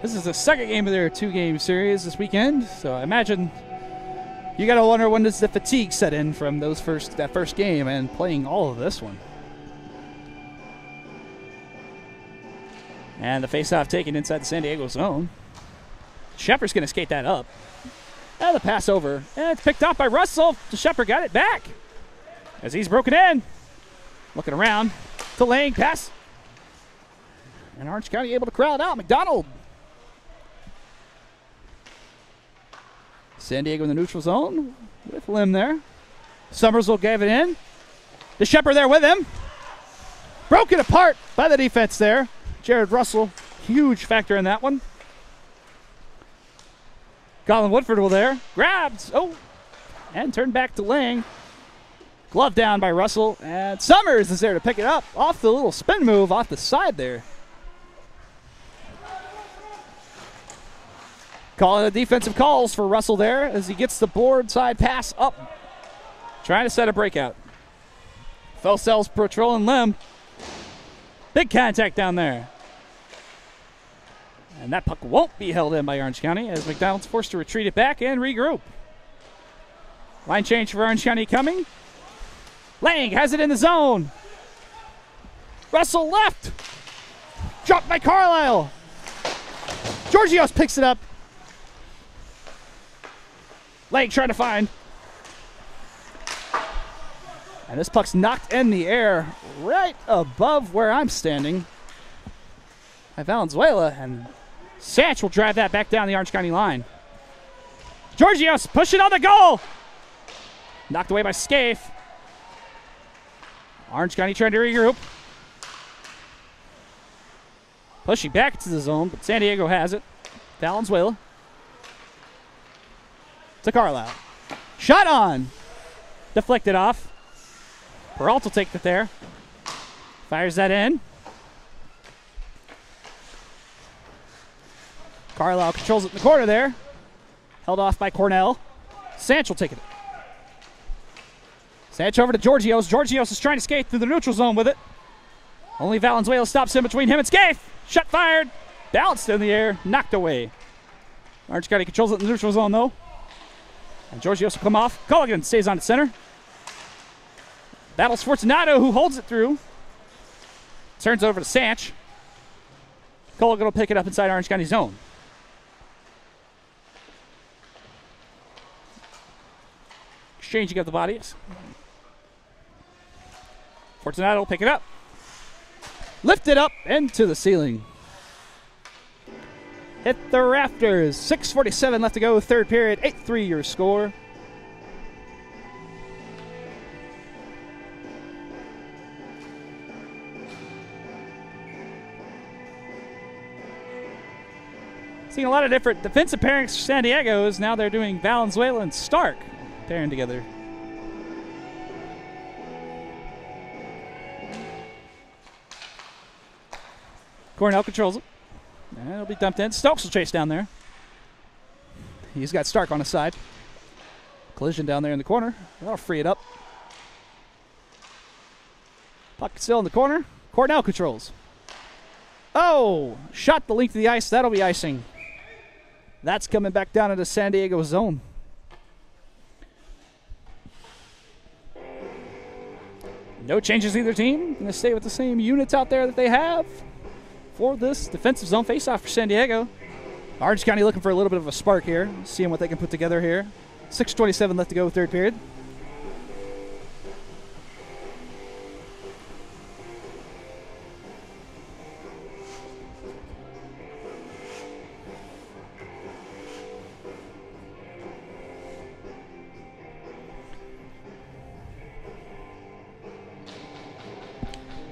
This is the second game of their two-game series this weekend, so I imagine you got to wonder when does the fatigue set in from that first game and playing all of this one. And the face-off taken inside the San Diego zone. Shepard's going to skate that up. And the pass over. And it's picked up by Russell. Shepard got it back as he's broken in. Looking around. To Lang. Pass. And Orange County able to crowd out. McDonald. San Diego in the neutral zone with Lim there. Summers will give it in. The Shepard there with him. Broken apart by the defense there. Jared Russell, huge factor in that one. Colin Woodford will there. Grabs. Oh. And turned back to Lang. Glove down by Russell. And Summers is there to pick it up off the little spin move off the side there. Calling the defensive calls for Russell there as he gets the board side pass up. Trying to set a breakout. Felsel's patrolling Lim. Big contact down there. And that puck won't be held in by Orange County as McDonald's forced to retreat it back and regroup. Line change for Orange County coming. Lang has it in the zone. Russell left. Dropped by Carlisle. Georgios picks it up. Lang trying to find. And this puck's knocked in the air right above where I'm standing by Valenzuela, and Satch will drive that back down the Orange County line. Georgios pushing on the goal. Knocked away by Scaife. Orange County trying to regroup. Pushing back to the zone, but San Diego has it. Valenzuela. To Carlisle. Shot on. Deflected off. Peralt will take it there. Fires that in. Carlisle controls it in the corner there. Held off by Cornell. Sanch will take it. Sanch over to Georgios. Georgios is trying to skate through the neutral zone with it. Only Valenzuela stops in between him and Scaife. Shot fired. Bounced in the air. Knocked away. Orange County controls it in the neutral zone, though. And Georgios will come off. Culligan stays on at center. Battles Fortunato, who holds it through. Turns over to Sanch. Culligan will pick it up inside Orange County zone. Exchanging of the bodies. Fortunato will pick it up. Lift it up into the ceiling. Hit the rafters. 6:47 left to go, third period. 8-3 your score. Seeing a lot of different defensive pairings for San Diego. Now they're doing Valenzuela and Stark pairing together. Cornell controls it. And it'll be dumped in. Stokes will chase down there. He's got Stark on his side. Collision down there in the corner. That'll free it up. Puck still in the corner. Cornell controls. Oh! Shot the length of the ice. That'll be icing. That's coming back down into San Diego zone. No changes either team. Going to stay with the same units out there that they have for this defensive zone faceoff for San Diego. Orange County looking for a little bit of a spark here, seeing what they can put together here. 6:27 left to go, third period.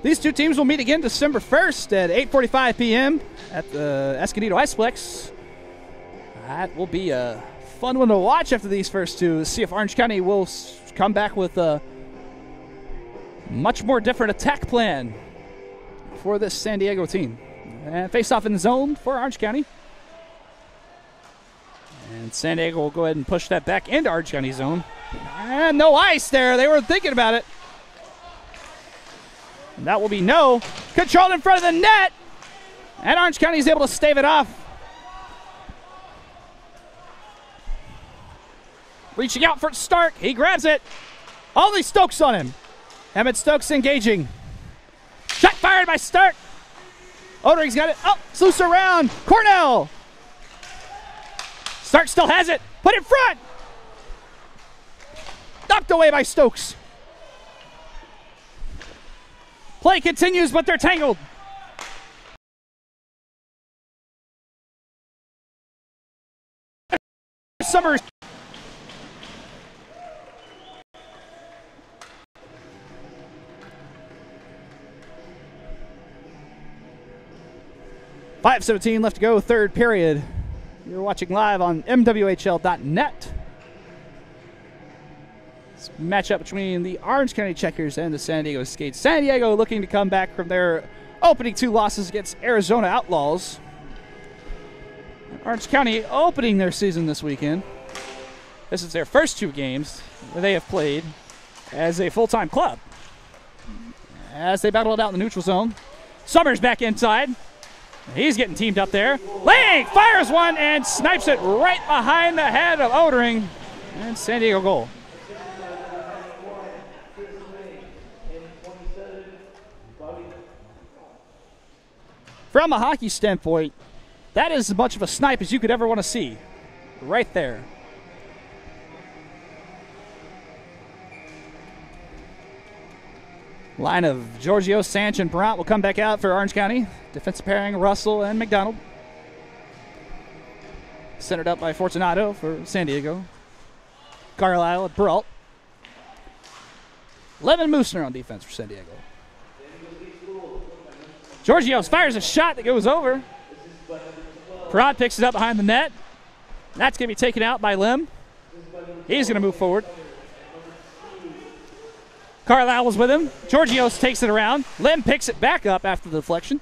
These two teams will meet again December 1st at 8:45 p.m. at the Escondido Iceplex. That will be a fun one to watch after these first two. See if Orange County will come back with a much more different attack plan for this San Diego team. And face off in the zone for Orange County. And San Diego will go ahead and push that back into Orange County zone. And no ice there. They were thinking about it. And that will be no. Controlled in front of the net. And Orange County is able to stave it off. Reaching out for Stark. He grabs it. Only Stokes on him. Emmett Stokes engaging. Shot fired by Stark. Odering's got it. Oh, it's loose around. Cornell. Stark still has it. Put it in front. Knocked away by Stokes. Play continues, but they're tangled. Summers. .5:17 left to go, third period. You're watching live on MWHL.net. Matchup between the Orange County Checkers and the San Diego Skates. San Diego looking to come back from their opening two losses against Arizona Outlaws. Orange County opening their season this weekend. This is their first two games that they have played as a full-time club. As they battle it out in the neutral zone. Summers back inside. He's getting teamed up there. Lang fires one and snipes it right behind the head of Odering. And San Diego goal. From a hockey standpoint, that is as much of a snipe as you could ever want to see. Right there. Line of Giorgio, Sanch, and Brant will come back out for Orange County. Defensive pairing, Russell and McDonald. Centered up by Fortunato for San Diego. Carlisle at Brault. Levin Moosner on defense for San Diego. Giorgios fires a shot that goes over. Perrott picks it up behind the net. That's going to be taken out by Lim. He's going to move forward. Carlisle was with him. Giorgios takes it around. Lim picks it back up after the deflection.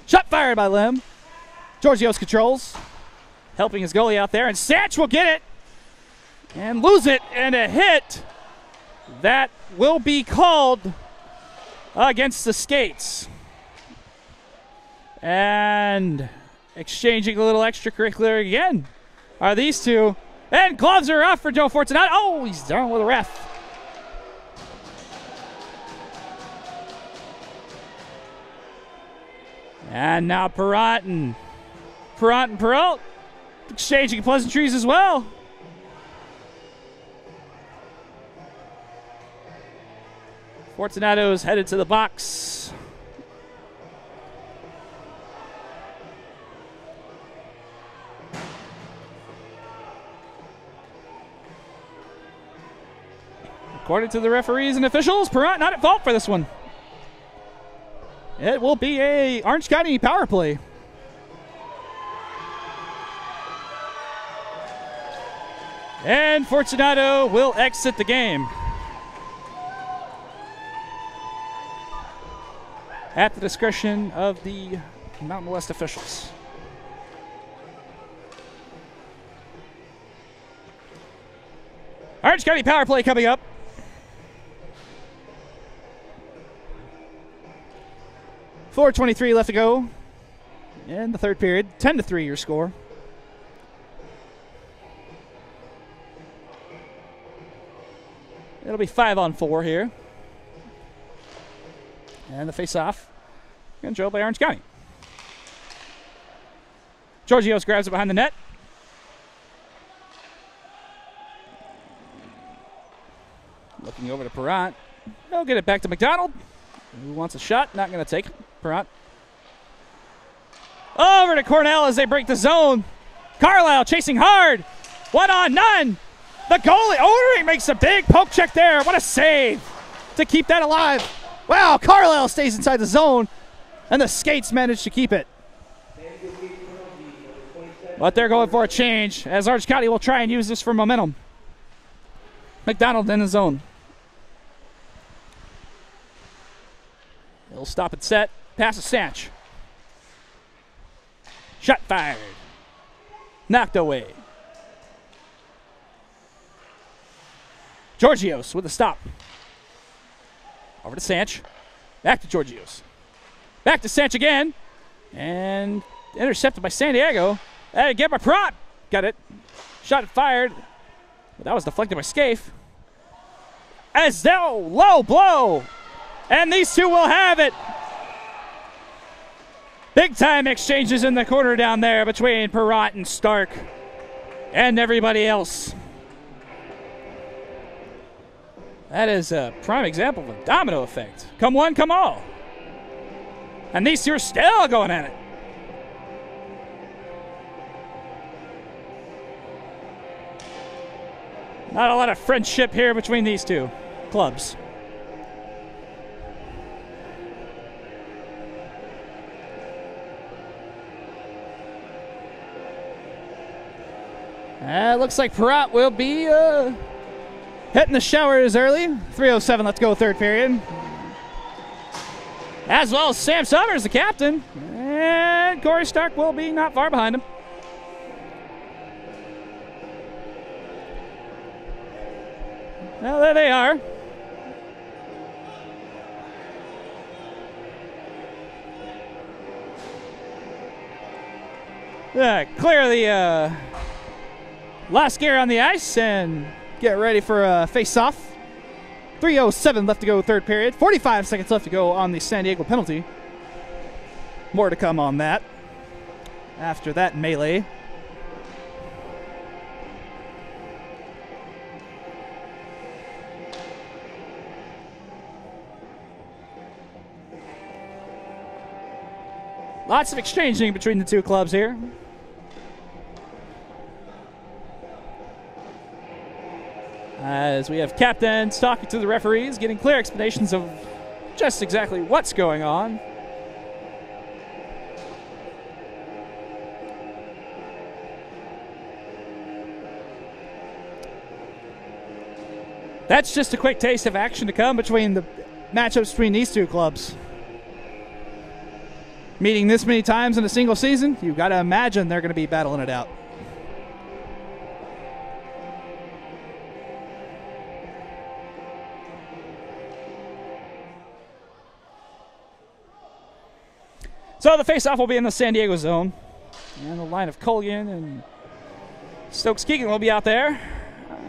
Shot fired by Lim. Giorgios controls. Helping his goalie out there. And Sanch will get it. And lose it. And a hit That will be called against the Skates. And exchanging a little extracurricular again are these two. And gloves are off for Joe Fortunato. Oh, he's down with a ref. And now Perrott and Perrault exchanging pleasantries as well. Fortunato's headed to the box. According to the referees and officials, Perrott not at fault for this one. It will be a Orange County power play. And Fortunato will exit the game. At the discretion of the Mountain West officials. Orange County power play coming up. .4:23 left to go in the third period. 10-3 your score. It'll be 5-on-4 here. And the face-off controlled by Orange County. Georgios grabs it behind the net. Looking over to Perrott. He'll get it back to McDonald. Who wants a shot? Not going to take it. Perrott. Over to Cornell as they break the zone. Carlisle chasing hard. 1-on-none. The goalie, Odering makes a big poke check there. What a save to keep that alive. Wow, Carlisle stays inside the zone, and the Skates manage to keep it. But they're going for a change, as Orange County will try and use this for momentum. McDonald in the zone. He'll stop and set. Pass to Sanch. Shot fired. Knocked away. Georgios with a stop. Over to Sanch. Back to Georgios. Back to Sanch again. And intercepted by San Diego. And again by Perrott. Got it. Shot fired. But that was deflected by Scaife. As though low blow. And these two will have it. Big time exchanges in the corner down there between Perrott and Stark. And everybody else. That is a prime example of a domino effect. Come one, come all. And these two are still going at it. Not a lot of friendship here between these two clubs. Looks like Perrott will be hitting the showers early. 3:07 left to go, third period. As well as Sam Summers, the captain. And Corey Stark will be not far behind him. Well, there they are. Clear the last gear on the ice and get ready for a face-off. 3:07 left to go, third period. 45 seconds left to go on the San Diego penalty. More to come on that after that melee. Lots of exchanging between the two clubs here. As we have captains talking to the referees, getting clear explanations of just exactly what's going on. That's just a quick taste of action to come between the matchups between these two clubs. Meeting this many times in a single season, you've got to imagine they're going to be battling it out. So the face-off will be in the San Diego zone. And the line of Culligan and Stokes Keegan will be out there.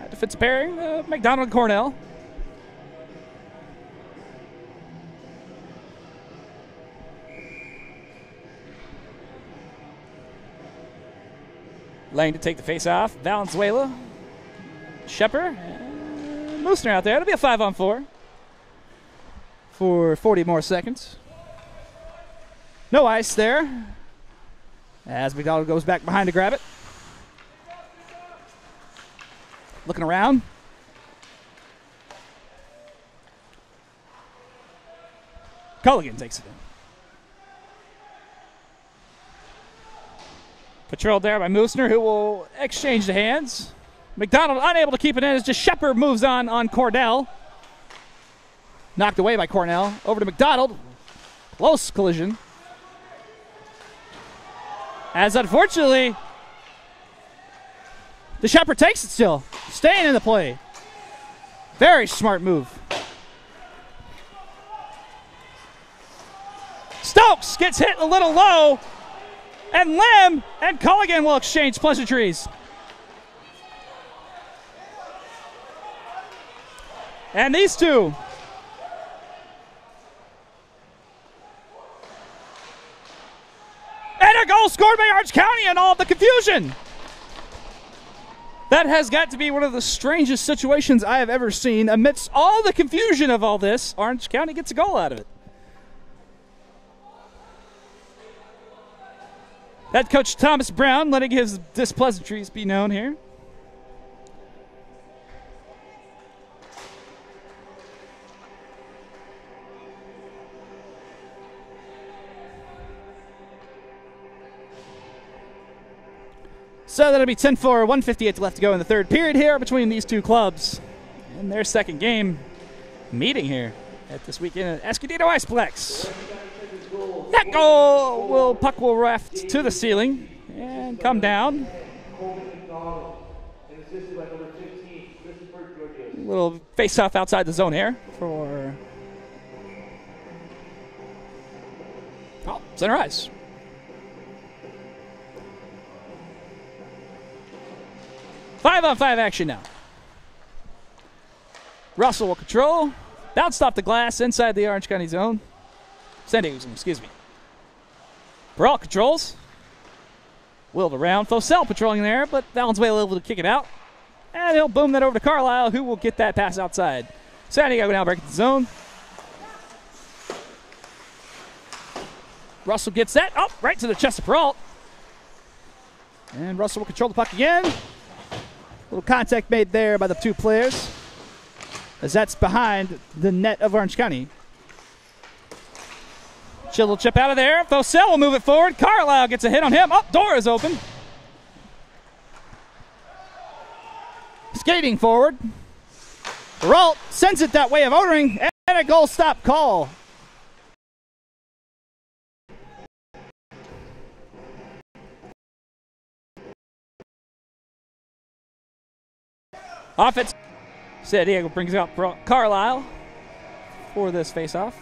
Defensive pairing, McDonald and Cornell. Lang to take the face-off. Valenzuela, Shepard, and Moosner out there. It'll be a 5-on-4 for 40 more seconds. No ice there as McDonald goes back behind to grab it. Looking around. Culligan takes it in. Patrolled there by Moosner, who will exchange the hands. McDonald unable to keep it in as just Shepard moves on Cornell. Knocked away by Cornell. Over to McDonald. Close collision. As unfortunately, the Shepard takes it still. Staying in the play. Very smart move. Stokes gets hit a little low. And Lim and Culligan will exchange pleasantries. And these two. And a goal scored by Orange County and all of the confusion. That has got to be one of the strangest situations I have ever seen. Amidst all the confusion of all this, Orange County gets a goal out of it. Head coach Thomas Brown letting his displeasantries be known here. So that'll be 10-4, 1:58 left to go in the third period here between these two clubs. In their second game meeting here at this weekend at Escondido Iceplex. That goal puck will raft to the ceiling and come down. A little face-off outside the zone here for center ice. Five-on-five action now. Russell will control. Bounced off the glass inside the Orange County zone. San Diego zone, excuse me. Peralt controls. Willed around. Fosell patrolling there, but Valenzuela able to kick it out. And he'll boom that over to Carlisle, who will get that pass outside. San Diego now breaking the zone. Russell gets that. Oh, right to the chest of Peralt. And Russell will control the puck again. Little contact made there by the two players, as that's behind the net of Orange County. Chill chip out of there. Fosell will move it forward. Carlisle gets a hit on him. Oh, door is open. Skating forward. Peralt sends it that way of Odering, and a goal stop call. Offense. San Diego brings out Carlisle for this faceoff.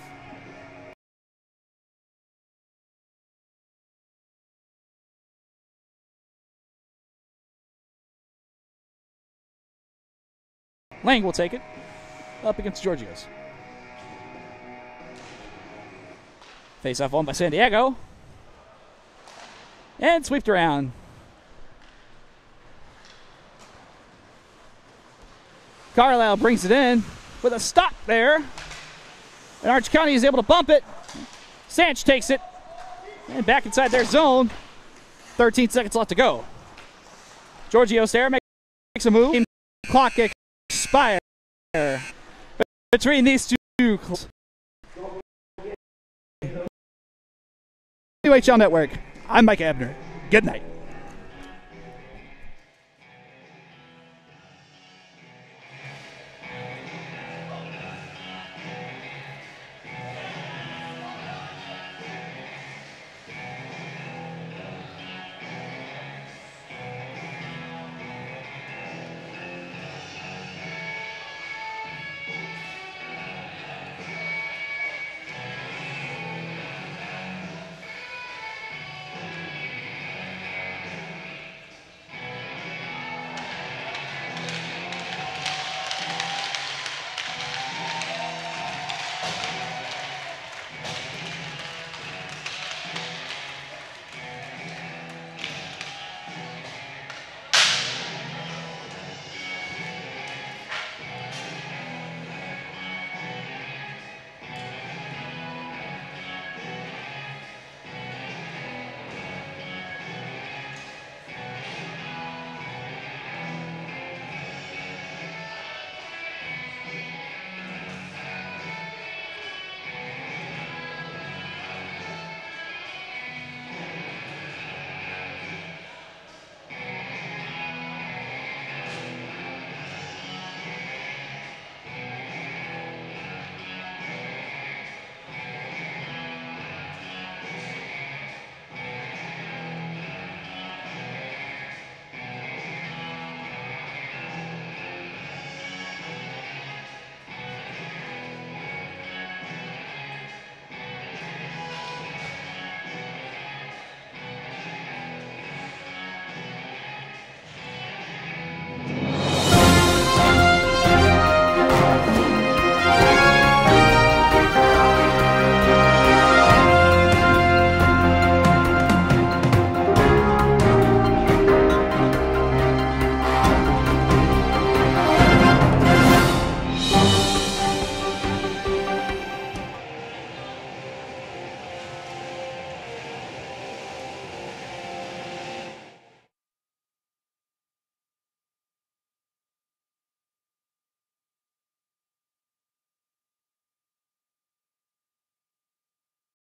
Lang will take it up against Georgios. Face-off won by San Diego. And swept around. Carlisle brings it in with a stop there. And Orange County is able to bump it. Sanch takes it. And back inside their zone. 13 seconds left to go. Georgios there makes a move. Clock expire between these two clubs. MWHL Network. I'm Mike Abner. Good night.